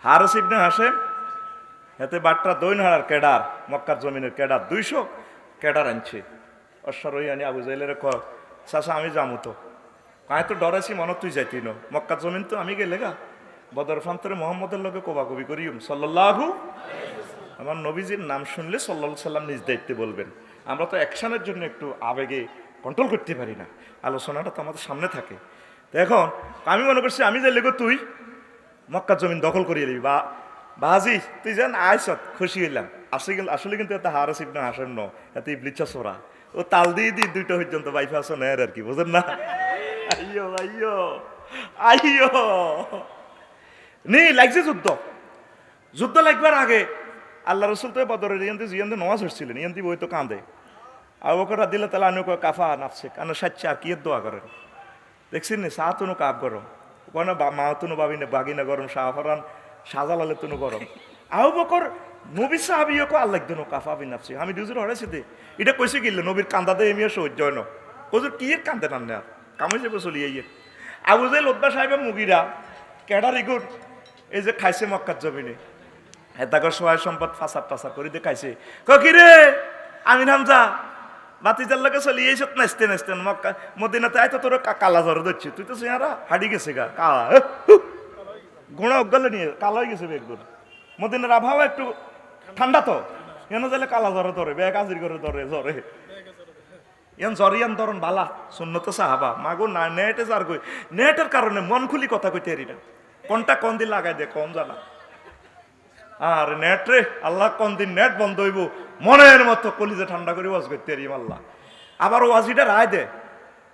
হারিস ইবনে হাশেম এতে বাট্টা দৈন হারার কেডার, মক্কার জমিনের কেডার 200 কেডার আনছে। অশ্বরই আনি আবু জাহেলের ক চাচা আমি যামু তো, কায় তো ডরাইছি মনে তুই যাইতি ন, মক্কার জমিন তো আমি গেলে গা বদর প্রান্তরে মোহাম্মদের লগে কোবাকবি করিম সাল্লাল্লাহু। আমার নবীজির নাম শুনলে সাল্লাল্লাহু আলাইহি সাল্লাম নিজ দায়িত্বে বলবেন। আমরা তো অ্যাকশনের জন্য একটু আবেগে কন্ট্রোল করতে পারি না, আলোচনাটা তো আমাদের সামনে থাকে। তো এখন আমি মনে করছি আমি যাইলে গো তুই মক্কার জমিন দখল করিয়ে দিবি, বা বাজি তুই জান আইসত খুশি হইলাম। আসলে কিন্তু এটা হারে সিপ না হাসেন ন, এত ইবলিচ্ছা সোরা ও তাল দিয়ে দি দুইটা পর্যন্ত বাইফে আসো নেয় আর কি, বুঝেন না? আইয়ো আইয়ো আইয়ো নি লাগছে যুদ্ধ। যুদ্ধ লাগবার আগে আল্লাহ রসুল তো বদরের ইয়ান্তে জিয়ান্তে নওয়াজ হচ্ছিলেন, ইয়ান্তি বই তো কাঁদে। আবু বকর দিলে তাহলে আনু কাফা নাফসে কান সাচ্চা আর কি দোয়া করেন দেখছেন নি, সা তুনু কাপ গরম কোনো মা তুনু বাগিনা গরম, শাহফরান শাহজালালে তুনু গরম। আবু বকর নবী সাহাবিও কো আল্লাহ দিন কাফা বিন নাফসি। আমি দুজন হরেছি দে এটা কইছে গিল নবীর কান্দাতে এমিয়া সহ্য হয় না। ওজুর কি এর কান্দে নান্নে আর কামে যাবে চলিয়ে ইয়ে। আবু জাহেল উতবা সাহেবের মুগিরা কেডার ইগুর এই যে খাইছে মক্কার জমিনে হেতাকর সহায় সম্পদ ফাঁসার টাসার করে দিয়ে খাইছে। কি রে আমির হামজা বাতিজার লাগে চলিয়ে এসত নাচতে নাচতে মক্কা মদিনাতে আয় তো তোর কালা জ্বর ধরছি, তুই তো চেহারা হাডি গেছে গা কালা গোড়া অজ্ঞালে নিয়ে কালো হয়ে গেছে একদম। মদিনার আবহাওয়া একটু ঠান্ডা তো কেন যাইলে কালা জ্বরে ধরে বেগ আজির করে ধরে জ্বরে ইয়ান জরিয়ান ধরন বালা সুন্নত সাহাবা মাগো না নেটে যার কই নেটের কারণে মন খুলি কথা কইতে পারি না, কোনটা কোন দিন লাগাই দে কম জানা। আর নেট রে আল্লাহ কোন দিন নেট বন্ধ হইব মনের মতো কলিজে ঠান্ডা করে ওয়াজ করতে পারি আল্লাহ। আবার ওয়াজিটা রায় দে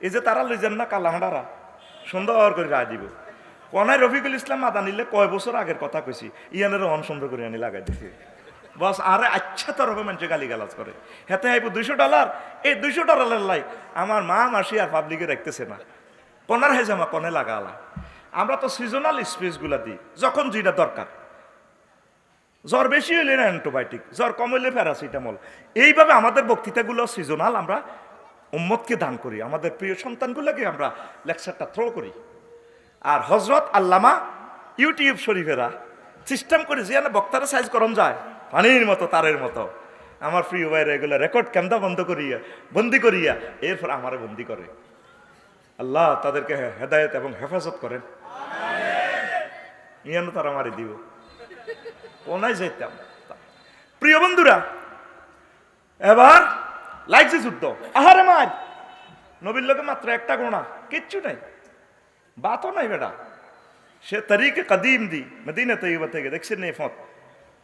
এই যে তারা লইছেন না কালাহাঁড়ারা সুন্দর করে রায় দিব। কোনায় রফিকুল ইসলাম মাদানিলে কয় বছর আগের কথা কইছি ইয়ানের অন সুন্দর করে আনি লাগাই দিছি বস। আরে আচ্ছা তোর হবে মানুষে গালি গালাজ করে হেতে আইব $200, এই $200 লাই আমার মা মাসি আর পাবলিকে রাখতেছে না, কোনার হেজামা কোনে লাগালা। আমরা তো সিজনাল স্পেসগুলা দিই যখন যেটা দরকার। জ্বর বেশি হইলে না অ্যান্টিবায়োটিক, জ্বর কম হইলে প্যারাসিটামল। এইভাবে আমাদের বক্তৃতাগুলো সিজনাল আমরা উম্মতকে দান করি, আমাদের প্রিয় সন্তানগুলোকে আমরা লেকচারটা থ্রো করি। আর হজরত আল্লামা ইউটিউব শরীফেরা সিস্টেম করে যে বক্তারা সাইজ করন যায় পানির মতো তারের মতো। আমার প্রিয় ভাইরা এগুলো রেকর্ড ক্যামেরা বন্ধ করিয়া বন্দি করিয়া এরপর আমারে বন্দি করে। আল্লাহ তাদেরকে হেদায়েত এবং হেফাজত করেন, ইয়ানো তারা মারি দিব কোনায় যেতাম। প্রিয় বন্ধুরা এবার লাগছে যুদ্ধ। আহারে মার নবীর লোকে মাত্র একটা গোনা, কিচ্ছু নাই, বাতও নাই বেটা। সে তরিকে কদিম দি মদিনা তৈবা থেকে দেখছেন এই ফত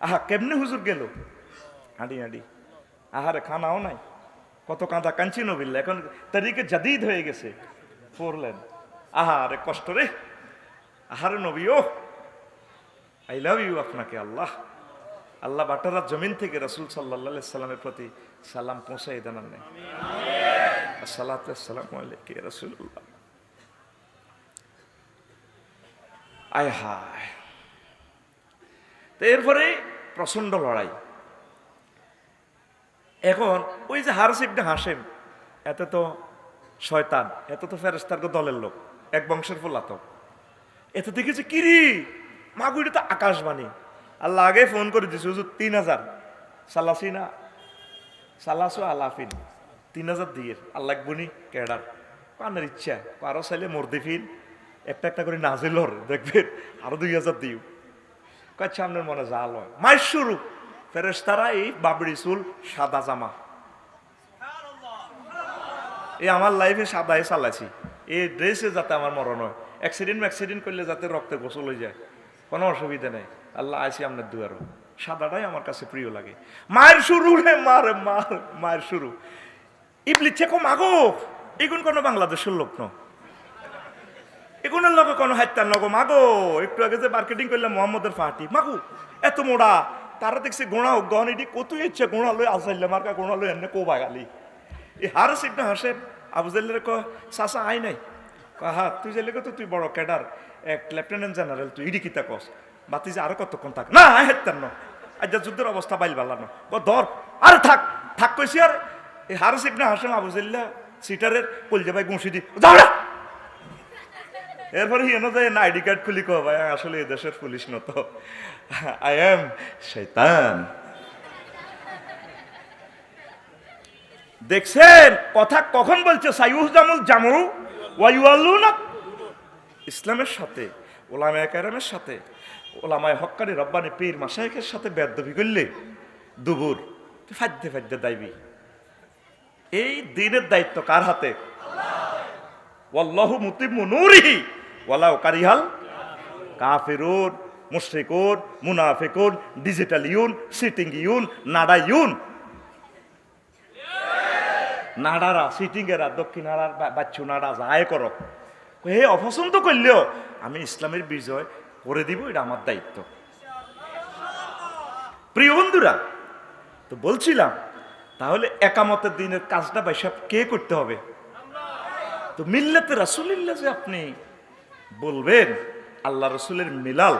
আহা কেমনে হুজুর গেল হাঁড়ি হাঁড়ি। আহারে খানাও নাই, কত কাঁদা কাঞ্চি নবিল্লা, এখন তরিকে জাদিদ হয়ে গেছে পড়লেন। আহারে কষ্ট রে, আহারে নবী ও আই লাভ ইউ আপনাকে আল্লাহ। আল্লাহ বাটারার জমিন থেকে রাসূল সাল্লাল্লাহু সাল্লামের প্রতি সালাম পৌঁছাই দেন। আসসালাতু ওয়াসসালামু আলাইকা ইয়া রাসূলুল্লাহ। আয় হায়, তো এরপরে প্রচন্ড লড়াই। এখন ওই যে হারিস ইবনে হাশেম এত তো শয়তান, এত তো ফেরেশতার দলের লোক, এক বংশের ফুলাতো। এত দেখেছে কিরি মাগুড়ি তো আকাশবাণী। আল্লাহ আগে ফোন করে দিছে হুজুর 3000 সালাসিনা সালাসু আলাফিন 3000 দিয়ে আল্লাহ বুনি কেডার কানের ইচ্ছা কারো চাইলে মর্দিফিন একটা একটা করে নাজিল দেখবেন আরো 2000 দিও কাছে আপনার মনে জাল হয়। মাই শুরু ফেরেশতারা এই বাবরি চুল সাদা জামা, এই আমার লাইফে সাদাই চালাইছি এই ড্রেসে যাতে আমার মরণ হয়, অ্যাক্সিডেন্ট করলে যাতে রক্তে গোসল হয়ে যায়, কোনো অসুবিধা নেই। আল্লাহ আইসি আপনার দুয়ারও সাদাটাই আমার কাছে প্রিয় লাগে। মায়ের শুরু রে মার মার মায়ের শুরু ইবলিচ্ছে কো মাগো এগুন কোনো বাংলাদেশের লোক ন, এগুনের লোক কোনো হাইতার নগো মাগো। একটু আগে যে মার্কেটিং করলাম মোহাম্মদের ফাটি মাগো এত মোড়া, তারা দেখছি গোড়া গহন এটি কত ইচ্ছে গোড়া লই আসাইলে মার্কা গোড়া লই এমনি কোবা গালি। এই হারিস ইবনে হাশেম আবু জাহেলের ক চাচা আই নাই হা তুই যাইলে তো তুই বড় ক্যাডার এক লেফটেন্যান্ট জেনারেল, তুই ইডি কিতা কস বাতি যে আরো কতক্ষণ থাক না হেতার ন আজ যুদ্ধের অবস্থা বাইল বালানো ধর আরে থাক থাক কইছি। আর এই হারিস ইবনে হাশেম আবু জাহেল সিটারের কলজা ভাই গুঁসি দি যাও না। এরপরে এনে যায় না আইডি কার্ড খুলি কো ভাই আসলে এই দেশের পুলিশ নত, আই এম শয়তান। দেখছেন কথা কখন বলছে সাইয়ুহজামুল জামু ওয়ায়ুয়াল্লুনা, ইসলামের সাথে ওলামায়ে কেরামের সাথে ওলামায়ে হক্কানি রব্বানি পীর মাশায়েখের সাথে বেয়াদবি করলে দুবুর ফাদ্দে ফাদ্দে দাইবি। এই দিনের দায়িত্ব কার হাতে? ওয়াল্লাহু মুতিম্মু নূরিহি ওয়ালাউ কারিহাল কাফিরুন। মুশরিকুন, মুনাফিকুন, ডিজিটাল ইউন, সিটিং ইউন, নাডা ইউন। নাডারা, সিটিং এরা, দক্ষিণ নাড়ার বাচ্চু নাড়া যায় করো, হে অপছন্দ করলেও আমি ইসলামের বিজয় করে দিব, এটা আমার দায়িত্ব। প্রিয় বন্ধুরা, তো বলছিলাম তাহলে একামতের দিনের কাজটা বাইসা কে করতে হবে? তো মিল্লাতে রাসূলুল্লাহ যে আপনি বলবেন, আল্লাহ রসুলের মিলাল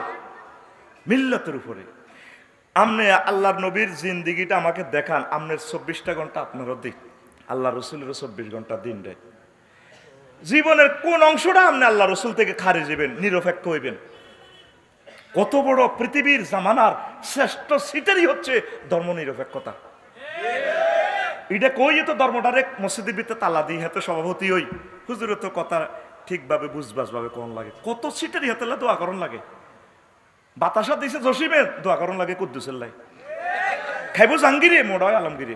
মিল্লাতের উপরে। আপনি আল্লাহর নবীর জিন্দিগিটা আমাকে দেখান, আপনার 24টা ঘন্টা আপনারও দিক, আল্লাহ রসুলের 24 ঘন্টা দিন রে। জীবনের কোন অংশটা আপনি আল্লাহ রসুল থেকে খারিজ হইবেন, নিরপেক্ষ হইবেন? কত বড় পৃথিবীর জামানার শ্রেষ্ঠ সিটারই হচ্ছে ধর্ম নিরপেক্ষতা। এটা কই তো ধর্মটারে মসজিদের ভিতরে তালা দিই, হাতে সভাপতি হই, হুজুরের তো কথা ঠিকভাবে বুঝবাস ভাবে কোন লাগে, কত সিটারই হাতে দোয়া করণ লাগে। বাতাসা দিছে জসিমে, দোয়া করণ লাগে কুদ্দুসের লাই। খাইব জাহাঙ্গীরে, মোড়ায় আলমগীরে।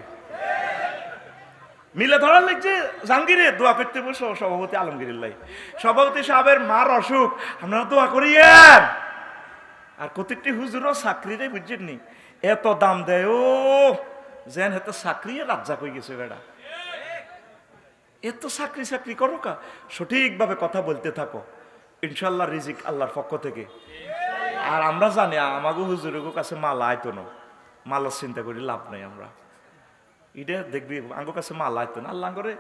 মিলে ধরার লাগছে জাহাঙ্গীরে, দোয়া করতে বসো সভাপতি আলমগীরের লাই। সভাপতি সাহেবের মার অসুখ, আপনারা দোয়া করিয়েন। আর প্রত্যেকটি হুজুরও চাকরিরে বুঝছেন নি, এত দাম দেয় ও যেন হেতে চাকরি রাজ্জা কই গেছে বেড়া। এত চাকরি চাকরি করো কা, সঠিকভাবে কথা বলতে থাকো, ইনশাল্লাহ রিজিক আল্লাহর পক্ষ থেকে। আর আমরা জানি আমাগো হুজুরের কাছে মাল আইতো না, মালার চিন্তা করি লাভ নাই। আমরা এটা দেখবি আঙ্গো কাছে মাল আইতো না, আল্লাহ করে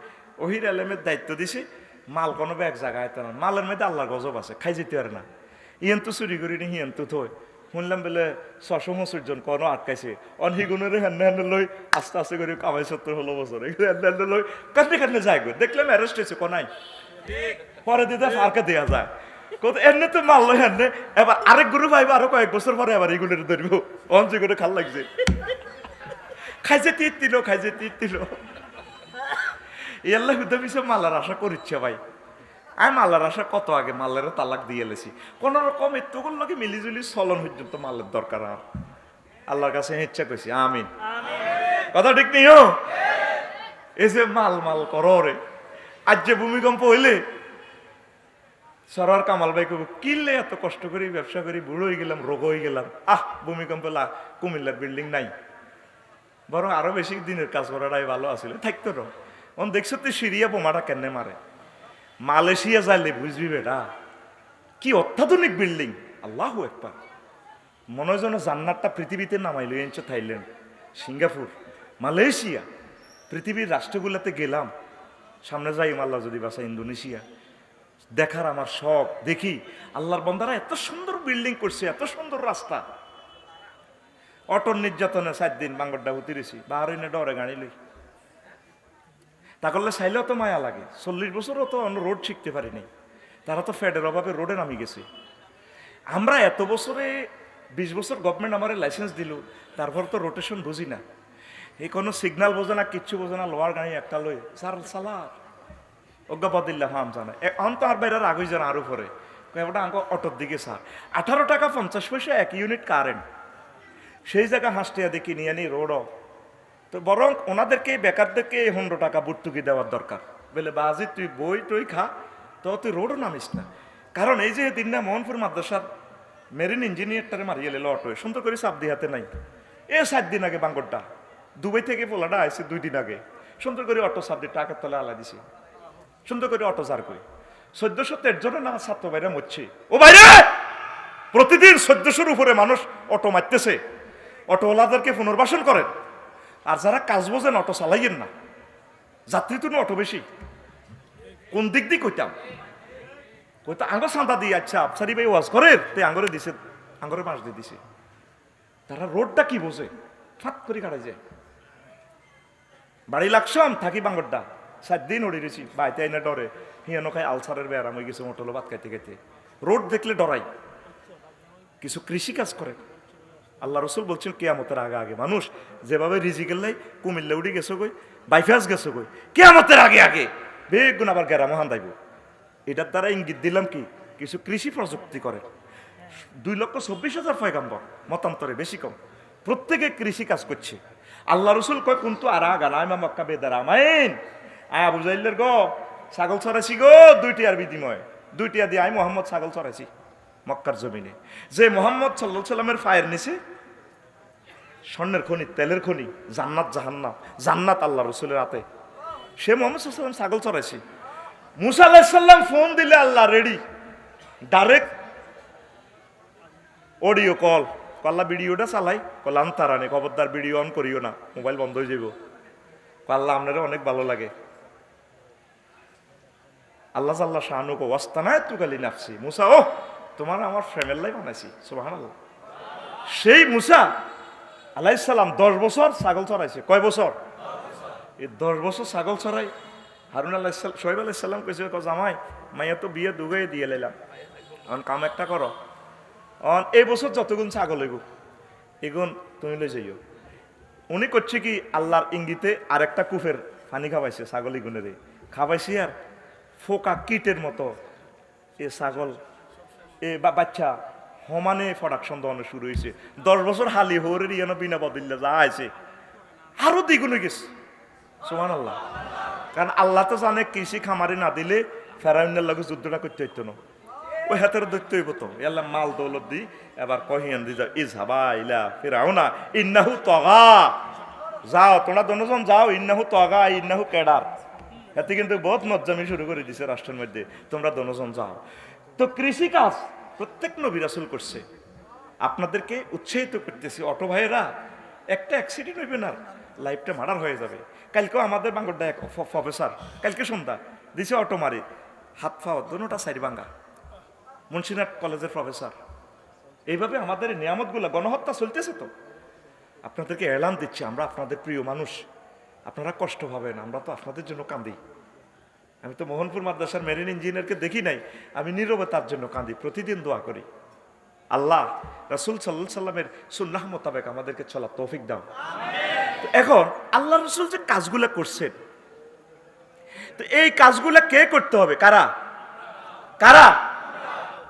ওহির আলেমের দায়িত্ব দিছে, মাল কোনো এক জায়গায় আইতো না। মালের মধ্যে আল্লাহর গজব আছে, খাই যেতে পারে না। ইয়েন তো চুরি করি নি, হিয়েন তো থই শুনলাম বলে 650 জন কোনো আটকাইছে, অনহিগুণের হ্যান্ডে হ্যান্ডে লই আস্তে আস্তে করে কামাই 70-16 বছর হ্যান্ডে হ্যান্ডে লই কান্দে কান্দে যাই গো। দেখলাম অ্যারেস্ট হয়েছে কোনাই, পরে দিতে ফারকে দেওয়া যায় কত এমনি তো মারলো হ্যান্ডে। এবার আরেক গ্রুপ আইবা, আরো কয়েক বছর পরে আবার এগুলোর ধরবো, অঞ্চি করে খাল লাগছে, খাইছে তীর দিল, খাইছে তীর দিল। ইয়াল্লা হুদা পিছিয়ে মালার আশা করিচ্ছে ভাই। আমি মালার আশা কত আগে মালের তালাক দিয়ে এলেছি, কোন রকম এতগুলো লোকে মিলিজুলি চলন পর্যন্ত মালের দরকার। আর আল্লাহর কাছে ইচ্ছা করছি, আমিন। কথা ঠিক নেই? এই যে মাল মাল করো রে, আজ যে ভূমিকম্প হইলে সরার কামাল ভাই কব কিনলে এত কষ্ট করি ব্যবসা করি, বুড়ো হয়ে গেলাম, রোগ হয়ে গেলাম, ভূমিকম্প কুমিল্লার বিল্ডিং নাই, বরং আরো বেশি দিনের কাজ করাটাই ভালো আসলে থাকতো না। দেখছো তুই সিরিয়া বোমাটা কেন মারে, মালয়েশিয়া যাইলে বুঝবি বেটা কি অত্যাধুনিক বিল্ডিং। আল্লাহু আকবার, মনে হয় যেন জান্নাতটা পৃথিবীতে নামাইল। এনেছে থাইল্যান্ড, সিঙ্গাপুর, মালয়েশিয়া, পৃথিবীর রাষ্ট্রগুলোতে গেলাম, সামনে যাই আল্লাহ যদি বাসা ইন্দোনেশিয়া দেখার আমার শখ। দেখি আল্লাহর বন্দারা এত সুন্দর বিল্ডিং করছে, এত সুন্দর রাস্তা। অটোর নির্যাতনে 4 দিন বাঙ্গরডা উতিরেছি, বাহারিনে ডরে গাড়ি লই। তা করলে চাইলেও তো মায়া লাগে, 40 বছরও তো রোড শিখতে পারিনি, তারা তো ফেডের অভাবে রোডে নামি গেছে। আমরা এত বছরে 20 বছর গভর্নমেন্ট আমার লাইসেন্স দিল, তারপর তো রোটেশন বুঝি না, এই কোনো সিগন্যাল বোঝে না, কিচ্ছু বোঝে না। লোয়ার গাড়ি একটা লই সার সালার অজ্ঞাপদিল্লা হাম জানা এখন তো আর বাইরে আগুই জানা আরো পরে ওটা আঙ্ক অটোর দিকে স্যার 18 টাকা 50 পয়সা 1 ইউনিট কারেন্ট। সেই জায়গা হাসটিয়া দেখি নিয়ে নি রোডও তো, বরং ওনাদেরকে বেকারদেরকে 15 টাকা ভর্তুকি দেওয়ার দরকার। বলে বাজি তুই বই টই খা, তো তুই রোডও নামিস না। কারণ এই যে দিন না মোহনপুর মাদ্রাসার মেরিন ইঞ্জিনিয়ারটারে মারিয়ে এলো অটোয়, সুন্দর করে চাপ দিয়ে হাতে নাই। 7 দিন আগে বাঙ্গরটা দুবাই থেকে পোলাটা আইসে 2 দিন আগে, সুন্দর করে অটো চাপ দিয়ে টাকার তলে আলা দিছে, সুন্দর করে অটো চার করে 1413 জনের না ছাত্র বাইরে মরছে। ও বাইরে প্রতিদিন 1400-র উপরে মানুষ অটো মারতেছে। অটোওয়ালাদেরকে পুনর্বাসন করেন, আর যারা কাজ বোঝেন অটো চালাইয়েন না। যাত্রী তো অটো বেশি, কোন দিক দিয়ে কইতাম কইতা আঙ্গর চাঁদা দিয়ে আচ্ছা আফসারি ভাই ওয়াজ করে তে আঙ্গরে দিছে, আঙ্গরে বাঁশ দিয়ে দিছে। তারা রোডটা কি বোঝে, ফাঁক করে কাটাই যায়। বাড়ি লাগছাম থাকি বাঙ্গরডা 7 দিন ওড়ে গেছি, বাইতে আইনা ডরে হিয়ানো খাই আলসারের ব্যারাম হয়ে গেছে, মোটলো ভাত খাইতে খাইতে। রোড দেখলে ডরাই। কিছু কৃষি কাজ করে, আল্লাহ রসুল বলছেন কেয়ামতের আগে আগে মানুষ যেভাবে রিজিকের লাই কুমিল্লা উঠে গেছো গই, বাইফাস গেছো গই, কেয়ামতের আগে আগে বেগুন আবার গেরামো হান্দাইব। এটার দ্বারা ইঙ্গিত দিলাম কি কিছু কৃষি প্রযুক্তি করে। 2,24,000 পয়গাম্বর মতান্তরে বেশি কম, প্রত্যেকে কৃষি কাজ করছে। আল্লাহ রসুল কয় কিন্তু আর গানায় মক্কা বেদার আমাইন আয়া বুঝাইলের গো ছাগল চড়াইছি গো 2 টিয়ার বিনিময়, 2 টিয়া দিয়ে আমি মোহাম্মদ ছাগল চড়াইছি। মক্কার জমিনে, যে মোহাম্মদ সাল্লাল্লাহু আলাইহি সাল্লামের পায়ের নিচে স্বর্ণের খনি, তেলের খনি, জান্নাত জাহান্নাম, জান্নাত আল্লাহ রসুলের হাতে, সে মোহাম্মদ সাল্লাল্লাহু আলাইহি সাল্লাম ছাগল চড়াইছে। মুসা আলাইহিস সালাম ফোন দিলে আল্লাহ রেডি, ডাইরেক্ট অডিও কল, আল্লাহ ভিডিওটা চালাই, কল্লা তারানি খবরদার ভিডিও অন করিও না, মোবাইল বন্ধ হয়ে যাব। আল্লাহ আপনারা অনেক ভালো লাগে। আল্লাহ আল্লাহ শাহানু কো ওয়াস্তানায় তুকালি নাফসি, মুসা ও তোমার আমার ফ্রেমের লাই বানাইছি, সুবহানাল্লাহ। সেই মুসা আলাইহিস সালাম 10 বছর ছাগল চড়াইছে। কয় বছর? এই 10 বছর ছাগল চড়াই হারুন আলাইহিস সালাম, শোয়েব আলাইহিস সালাম কইছে জামাই মাইয়া তো বিয়ে দুগাই দিয়ে লাইলাম, এখন কাম একটা করো, এই বছর যতগুণ ছাগল হইব এগুন তুমি লই যাইও। উনি করছে কি আল্লাহর ইঙ্গিতে আরেকটা কুফের পানি খাওয়াইছে ছাগল ইগুনেরে, খাওয়াইছি আর ফোকা কিটের মতো এ ছাগল এ বাচ্চা সমানে প্রোডাকশন দেওয়ানো শুরু হয়েছে। 10 বছর হালি হরের ইয়ানো বিনা বদিল্লা যা আছে আরো দ্বিগুণ হয়ে গেছে, সুবহানাল্লাহ। কারণ আল্লাহ তো জানে কৃষি খামারে না দিলে ফেরাউনের লগে যুদ্ধটা করতে হইতো না, ওই হাতের দৈত্য হইব তো, এল্লা মাল দৌলত দি এবার কহিয়ান দি যাও ইজহাবা ইলা ফিরাউনা ইন্নাহু তগা, যাও তোমরা দনজন যাও, ইন্নাহু তগা ইন্নাহু কেডার। এতে কিন্তু বহুত নজ্জামি শুরু করে দিছে রাষ্ট্রের মধ্যে, তোমরা দনজন যাও। তো কৃষি কাজ প্রত্যেক নবী রাসূল করছে। আপনাদেরকে উৎসাহিত করতেছি অটো ভাইয়েরা, একটা অ্যাক্সিডেন্ট হইবে না, লাইফটা মার্ডার হয়ে যাবে। কালকেও আমাদের বাঙ্গরডা এক প্রফেসর কালকে সন্ধ্যা দিছে অটো মারি, হাত ফাও দুটোটা সাইড ভাঙ্গা, মুন্সিনাট কলেজের প্রফেসর। এইভাবে আমাদের নিয়ামতগুলো গণহত্যা চলতেছে। তো আপনাদেরকে এলান দিচ্ছি, আমরা আপনাদের প্রিয় মানুষ, আপনারা কষ্ট পাবেন, আমরা তো আপনাদের জন্য কাঁদি। আমি তো মোহনপুর মাদ্রাসার মেরিন ইঞ্জিনিয়ারকে দেখি নাই, আমি নীরবে তার জন্য কাঁদি, প্রতিদিন দোয়া করি আল্লাহ রাসূল সাল্লাল্লাহু আলাইহি সাল্লামের সুন্নাহ মোতাবেক আমাদেরকে চলার তৌফিক দাও। এখন আল্লাহ রাসূল যে কাজগুলো করছেন, তো এই কাজগুলো কে করতে হবে? কারা কারা?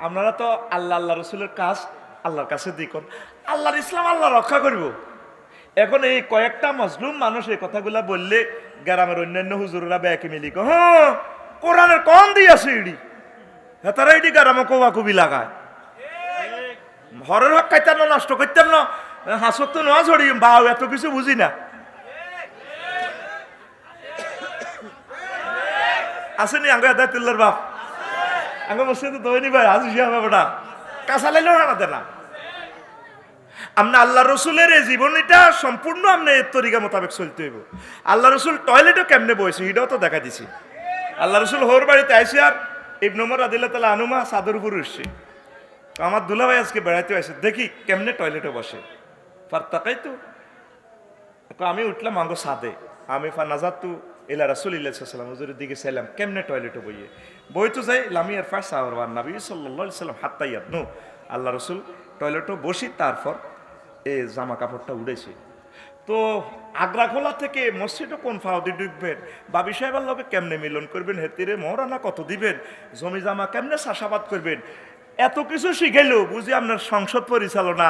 আপনারা তো আল্লাহ আল্লাহ রসুলের কাজ আল্লাহর কাছে দিকন, আল্লাহর ইসলাম আল্লাহ রক্ষা করব। এখন এই কয়েকটা মজলুম মানুষ এই কথাগুলা বললে গ্রামের অন্যান্য হুজুররা ব্যাকে মিলি হ্যাঁ কোরআনের কম দিয়েছে ইডি, হেতারা ইডি গ্রামে কোবাকুবি লাগায়, হরের হক খাইতেন না, নষ্ট করতেন না, হাসত তো নোয়া ছড়ি বাউ, এত কিছু বুঝি না। আসেনি আঙ্গ হেদায়তুল্লাহর বাপ, আঙ্গ মসজিদে দইনি ভাই আজি শিয়া বাবাটা কাঁচা লাইলেও হারাতে না। আপনি আল্লাহ রসুলের এই জীবনীটা সম্পূর্ণ আপনি এর তরিকা মোতাবেক চলতে হইব। আল্লাহ রসুল টয়লেটও কেমনে বসে এটাও তো দেখা দিছি। আল্লাহ রসুল হোর বাড়িতে আইসি আর ইবনে ওমর রাদিয়াল্লাহু তাআলা আনুমা চাদর উপর উঠছে, তো আমার দুলাভাই আজকে বেড়াইতে আসে, দেখি কেমনে টয়লেটে বসে। ফারতাকাইতু, আমি উঠলাম আঙ্গ সাদে, আমি ফানাজাতু ইলা রাসূলিল্লাহি সাল্লাল্লাহু আলাইহি ওয়াসাল্লাম, হুজুরের দিকে চাইলাম কেমনে টয়লেটে বইয়ে বই তো যাই লামিয়ার ফার সাওয়ার নবী সাল্লাল্লাহু আলাইহি ওয়াসাল্লাম হাত্তা ইয়াদনু, আল্লাহ রসুল টয়লেটে বসি, তারপর এই জামা কাপড়টা উড়েছে। তো আগ্রাখোলা থেকে মসজিদও কোন ফাউদি ঢুকবেন, বাবি সাহেবের লোকে কেমনে মিলন করবেন, হেতিরে মহারানা কত দিবেন, জমি জামা কেমনে চাষাবাদ করবেন, এত কিছু শিখাইল বুঝি আপনার সংসদ পরিচালনা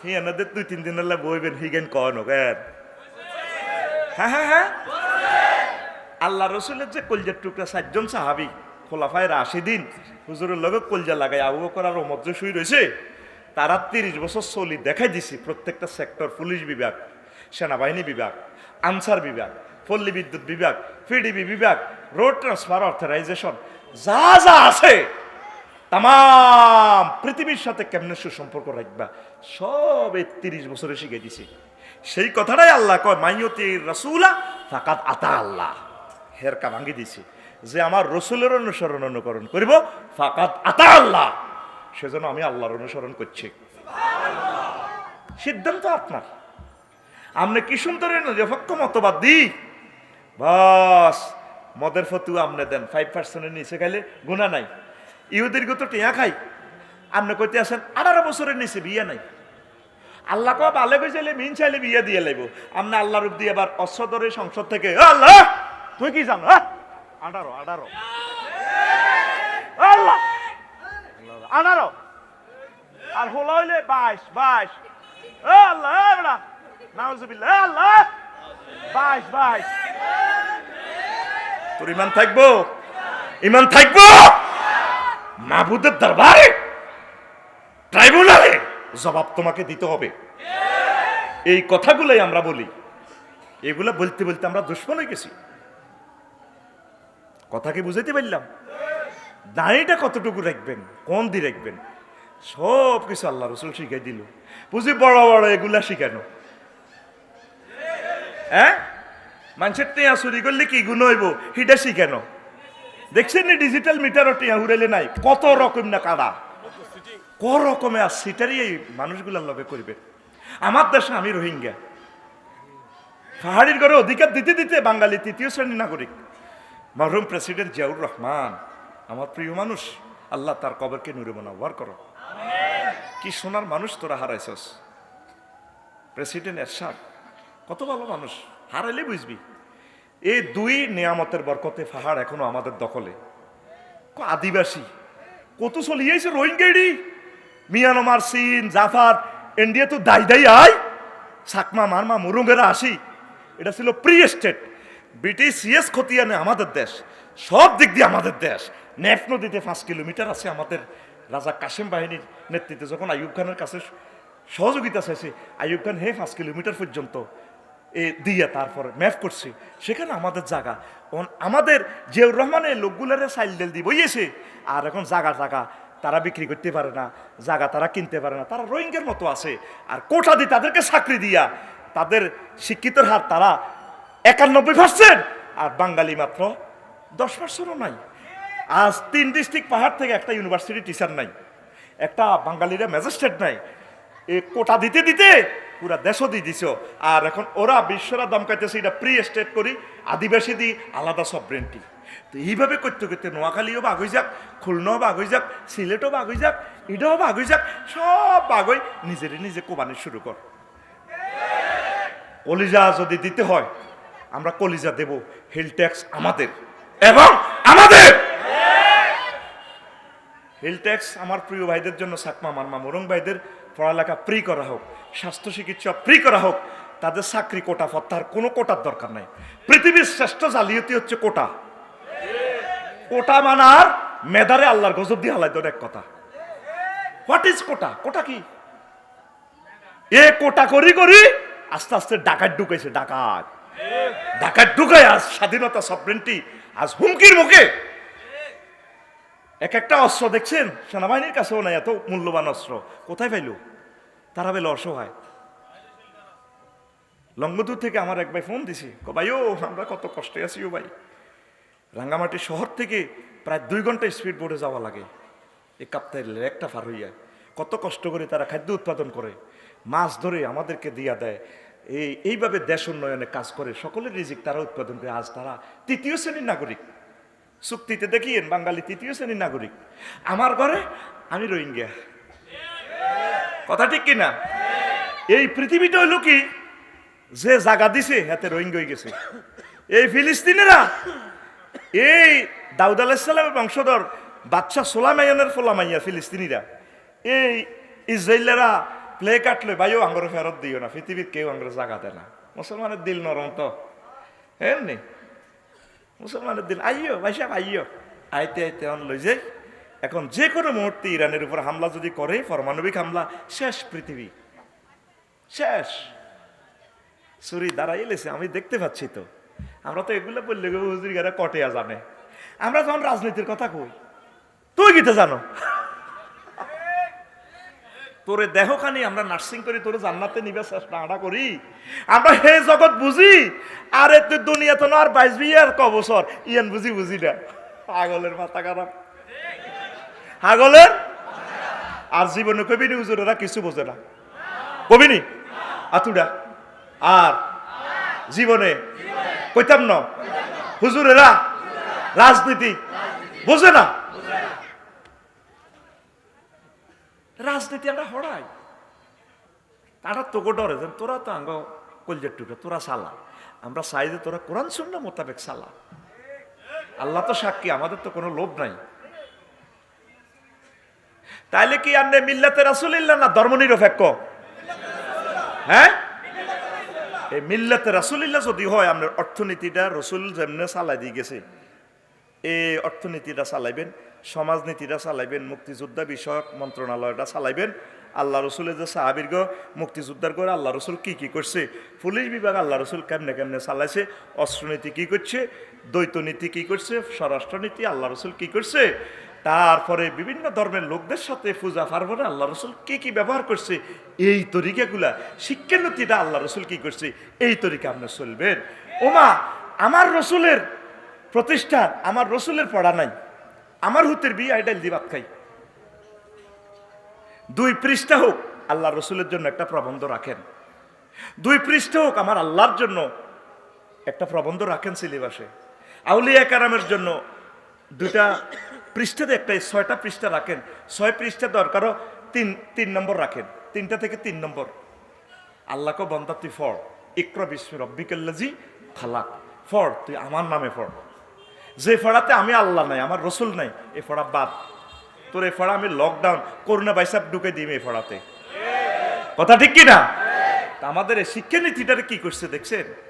হিয়ানাদের 2-3 দিনের বইবেন হিগেন কন হ্যাঁ হ্যাঁ হ্যাঁ। আল্লাহ রসুলের যে কলজার টুকরা 4 জন সাহাবি খোলাফায়ে রাশিদিন হুজুরের লগে কলজা লাগাই আবু বকর আর ওমর যে শুই রয়েছে, তারা 30 বছর চলি দেখাই দিছি। প্রত্যেকটা সেক্টর, পুলিশ বিভাগ, সেনাবাহিনী বিভাগ, আনসার বিভাগ, পল্লী বিদ্যুৎ বিভাগ, পিডিবি বিভাগ, রোড ট্রান্সফার অথরাইজেশন, যা যা আছে তাম পৃথিবীর সাথে কেমনে সুসম্পর্ক রাখবা সব এই 30 বছরে শিখে দিছি। সেই কথাটাই আল্লাহ কয় মাইয়তি রাসূলা ফাকাদ আতা আল্লাহ, হেরকা ভাঙ্গি দিছি যে আমার রসুলের অনুকরণ করিব, ফাকাদ আতা আল্লাহ, সেজন্য আমি আল্লাহর অনুসরণ করছি। সিদ্ধান্ত আপনার, আপনি কি সুন্দরের নিরপেক্ষ মতবাদ দিই বাস মদের ফতুয়া আপনি দেন, 5% নিচে খাইলে গুনাহ নাই। ইহুদির তো টিয়া খাই, আপনি কইতে আসেন 18 বছরের নিচে বিয়ে নাই। আল্লাহ কয় ভালো কই চাইলে মিন চাইলে বিয়ে দিয়ে লাইব। আপনি আল্লাহ রূপ দিয়ে আবার অশ্বদরের সংসদ থেকে আল্লাহ তুই কি জানো 18 আল্লাহ 18 আর হলো হইলে 22 আল্লাহ বড়া নাউজুবিল্লাহ আল্লাহ 22 তোর ইমান থাকবো, ইমান থাকবো মাহবুদের দরবারে জবাব তোমাকে দিতে হবে। এই কথাগুলোই আমরা বলি, এগুলা বলতে বলতে আমরা দুশ্মন হয়ে গেছি। কথা কি বুঝাইতে পারলাম? দাঁড়িটা কতটুকু রাখবেন, কোন দিয়ে রাখবেন, সব কিছু আল্লাহ রসুল শিখাই দিল। বুঝি বড় বড় এগুলা শিখানো। হ্যাঁ, মানুষের টিয়া চুরি করলে কি গুণ হইব সেটা শিখানো। দেখছেন নি ডিজিটাল মিটারও টিয়া উড়াইলে নাই, কত রকম না কারা, ক রকমে আর সেটারই এই মানুষগুলার লগে করবে। আমার দেশে আমি রোহিঙ্গা, পাহাড়ির ঘরে অধিকার দিতে দিতে বাঙালি তৃতীয় শ্রেণীর নাগরিক। মরহুম প্রেসিডেন্ট জিয়াউর রহমান আমার প্রিয় মানুষ, আল্লাহ তার কবরকে নূরে মুনাওয়ার করো। কি সোনার মানুষ তোরা হারাইছস। প্রেসিডেন্ট এরশাদ কত ভালো মানুষ, হারাইলে বুঝবি। এই দুই নিয়ামতের বরকতে পাহাড় এখনো আমাদের দখলে। আদিবাসী কত চলিয়েছে রোহিঙ্গাড়ি, মিয়ানমার, চীন, জাফার, ইন্ডিয়া তো দাই দাই আয়, সাকমা মারমা মুরুঙ্গেরা আসি। এটা ছিল প্রি স্টেট, ব্রিটিশ সিএস খতিয়ানে আমাদের দেশ, সব দিক দিয়ে আমাদের দেশ। নেফ নদীতে 5 কিলোমিটার আছে আমাদের। রাজা কাসেম বাহিনীর নেতৃত্বে যখন আইয়ুব খানের কাছে সহযোগিতা চাইছে, আইয়ুব খান 5 কিলোমিটার পর্যন্ত দিয়ে তারপরে ম্যাপ করছে, সেখানে আমাদের জায়গা। আমাদের জিয়াউর রহমানের লোকগুলারে চাইল ডেল দিয়ে বইয়েছে, আর এখন জায়গা তারা বিক্রি করতে পারে না, জায়গা তারা কিনতে পারে না, তারা রোহিঙ্গার মতো আছে। আর কোটা দিয়ে তাদেরকে চাকরি দিয়া তাদের শিক্ষিতের হার তারা 91%, আর বাঙালি মাত্র 10%ও নাই। আজ 3 ডিস্ট্রিক্ট পাহাড় থেকে একটা ইউনিভার্সিটি টিচার নাই, একটা বাঙালিরা ম্যাজিস্ট্রেট নাই। এ কোটা দিতে দিতে পুরা দেশও দিয়ে দিছ। আর এখন ওরা বিশ্বরা দমকাইতেছে এটা প্রি স্টেট করি, আদিবাসী দিই আলাদা সভরেন্টি। তো এইভাবে করতে করতে নোয়াখালীও বাঘ হয়ে যাক, খুলনাও বাঘ হয়ে যাক, সিলেটও বাঘ হয়ে যাক, এটাও বাঘ হয়ে যাক, সব বাঘ হয়ে নিজে কোবানি শুরু কর। কলিজা যদি দিতে হয় আমরা কলিজা দেব, হিল ট্যাক্স আমাদের এবং আমাদের। হিল ট্যাক্স আমার প্রিয় ভাইদের জন্য, সাকমা মারমা মুরং ভাইদের পড়ালেখা ফ্রি করা হোক, স্বাস্থ্য চিকিৎসা ফ্রি করা হোক, তাদের চাকরি কোটা ফত্তার কোনো কোটার দরকার নাই। পৃথিবীর শ্রেষ্ঠ জালিয়াতি হচ্ছে কোটা। কোটা মানার মেধারে আল্লাহর গজব দিয়ে হালাই দেন এক কথা। হোয়াট ইজ কোটা? কোটা কি? এ কোটা করি করি আস্তে আস্তে ডাকাত ঢুকাইছে, ডাকাত ঢুকায় আজ স্বাধীনতা সভরেন্টি আজ হুমকির মুখে। এক একটা অস্ত্র দেখছেন সেনাবাহিনীর কাছেও নাই, এত মূল্যবান অস্ত্র কোথায় পাইল? তারা পেল অসহায়। লঙ্গদূর থেকে আমার এক ভাই ফোন দিছে, ভাইও আমরা কত কষ্টে আছি ও ভাই, রাঙ্গামাটি শহর থেকে প্রায় 2 ঘন্টা স্পিড বোটে যাওয়া লাগে, এই কাপ্তাইল একটা পার হইয়া। কত কষ্ট করে তারা খাদ্য উৎপাদন করে, মাছ ধরে আমাদেরকে দিয়া দেয়। এইভাবে দেশ উন্নয়নে কাজ করে, সকলের রিজিক তারা উৎপাদন করে। আজ তারা 3য় শ্রেণীর নাগরিক। চুক্তিতে দেখিয়েন বাঙালি 3য় শ্রেণীর নাগরিক। আমার ঘরে আমি রোহিঙ্গা, কথা ঠিক কিনা? এই পৃথিবীটা হইল কি, যে জায়গা দিছে হাতে রোহিঙ্গা হয়ে গেছে। এই ফিলিস্তিনেরা, এই দাউদ আলাইহিস সালামের বংশধর বাদশা সোলাইমানের ফোলামাইয়া ফিলিস্তিনিরা, এই ইসরায়েলেরা প্লে কাটলে ভাইও আঙ্গরে ফেরত দিও না, পৃথিবীর কেউ আঙ্গরে জায়গা দেয় না। মুসলমানের দিল নরম তো, এমনি মুসলমানের দিল আইও ভাই সাহেব আইও, আইতে আইতে অন লই যাই। এখন যে কোনো মুহূর্তে ইরানের উপর হামলা যদি করে, পারমাণবিক হামলা, শেষ পৃথিবী শেষ। ছুরি দাঁড়াই এলেছে, আমি দেখতে পাচ্ছি তো। আমরা তো এগুলো বললে হুজুর গারা কটেয়া জানে, আমরা যখন রাজনীতির কথা কই, তুই কিতে জানো? তোরে দেহখানি আমরা নার্সিং করি, তোরে জান্নাতে নিবে চেষ্টা করি, আমরা হে জগৎ বুঝি। আরে তুই দুনিয়া তো আর 22 আর ক বছর ইয়ান বুঝি না। পাগলের মাথা খারাপ, পাগলের। আর জীবনে কবিনি হুজুরেরা কিছু বোঝে না, কবিনি আতুডা। আর জীবনে কইতাম না হুজুরেরা রাজনীতি বোঝে না। রাজনীতি আমরা হড়াই, তারা তোকে ডরে যেন তোরা তো আঙ্গ কলজের টুকরা, তোরা সালা। আমরা চাই যে তোরা কোরআন সুন্নাহ মোতাবেক সালা। আল্লাহ তো সাক্ষী, আমাদের তো কোনো লোভ নাই। তাইলে কি আপনি মিল্লাতে রাসূলুল্লাহ না ধর্মনিরপেক্ষ? হ্যাঁ, এই মিল্লাতে রাসূলুল্লাহ যদি হয়, আপনার অর্থনীতিটা রসুল যেমনে চালাই দিয়ে গেছে, এই অর্থনীতিটা চালাইবেন, সমাজনীতিটা চালাইবেন, মুক্তিযোদ্ধা বিষয়ক মন্ত্রণালয়টা চালাইবেন, আল্লাহ রসুলের যে সাহাবীর মুক্তিযোদ্ধার করে আল্লাহ রসুল কি কি করছে, পুলিশ বিভাগ আল্লাহ রসুল কেমনে কেমনে চালাইছে, অস্ত্রনীতি কি করছে, দ্বৈতনীতি কি করছে, স্বরাষ্ট্রনীতি আল্লাহ রসুল কি করছে, তারপরে বিভিন্ন ধর্মের লোকদের সাথে পূজা পার্বণে আল্লাহ রসুল কি কি ব্যবহার করছে, এই তরিকাগুলা শিক্ষানীতিটা আল্লাহ রসুল কি করছে, এই তরিকা আপনি চলবেন। ওমা, আমার রসুলের প্রতিষ্ঠান, আমার রসুলের পড়া নাই, আমার হুতের বিয়ে আইডাল দি ভাত খাই, 2 পৃষ্ঠা হোক আল্লাহ রসুলের জন্য একটা প্রবন্ধ রাখেন, 2 পৃষ্ঠা হোক আমার আল্লাহর জন্য একটা প্রবন্ধ রাখেন সিলেবাসে, আউলিয়া কারামের জন্য 2টা পৃষ্ঠাতে একটা 6টা পৃষ্ঠা রাখেন, 6 পৃষ্ঠা দরকারও 3 নম্বর রাখেন, 3টা থেকে 3 নম্বর। আল্লাহকে বন্দা তুই ফড়, ইকরা বিস্মি রব্বিকাল্লাযী খালাক, ফড় তুই আমার নামে ফড়, যে ফড়াতে আমি আল্লাহ নাই আমার রসুল নাই এ ফড়া বাদ, তোর এ ফড়া আমি লকডাউন করোনা ভাইসাব ঢুকে দিই এই ফড়াতে, কথা ঠিক কিনা? আমাদের এই শিক্ষানীতিটারে কি করছে দেখছেন?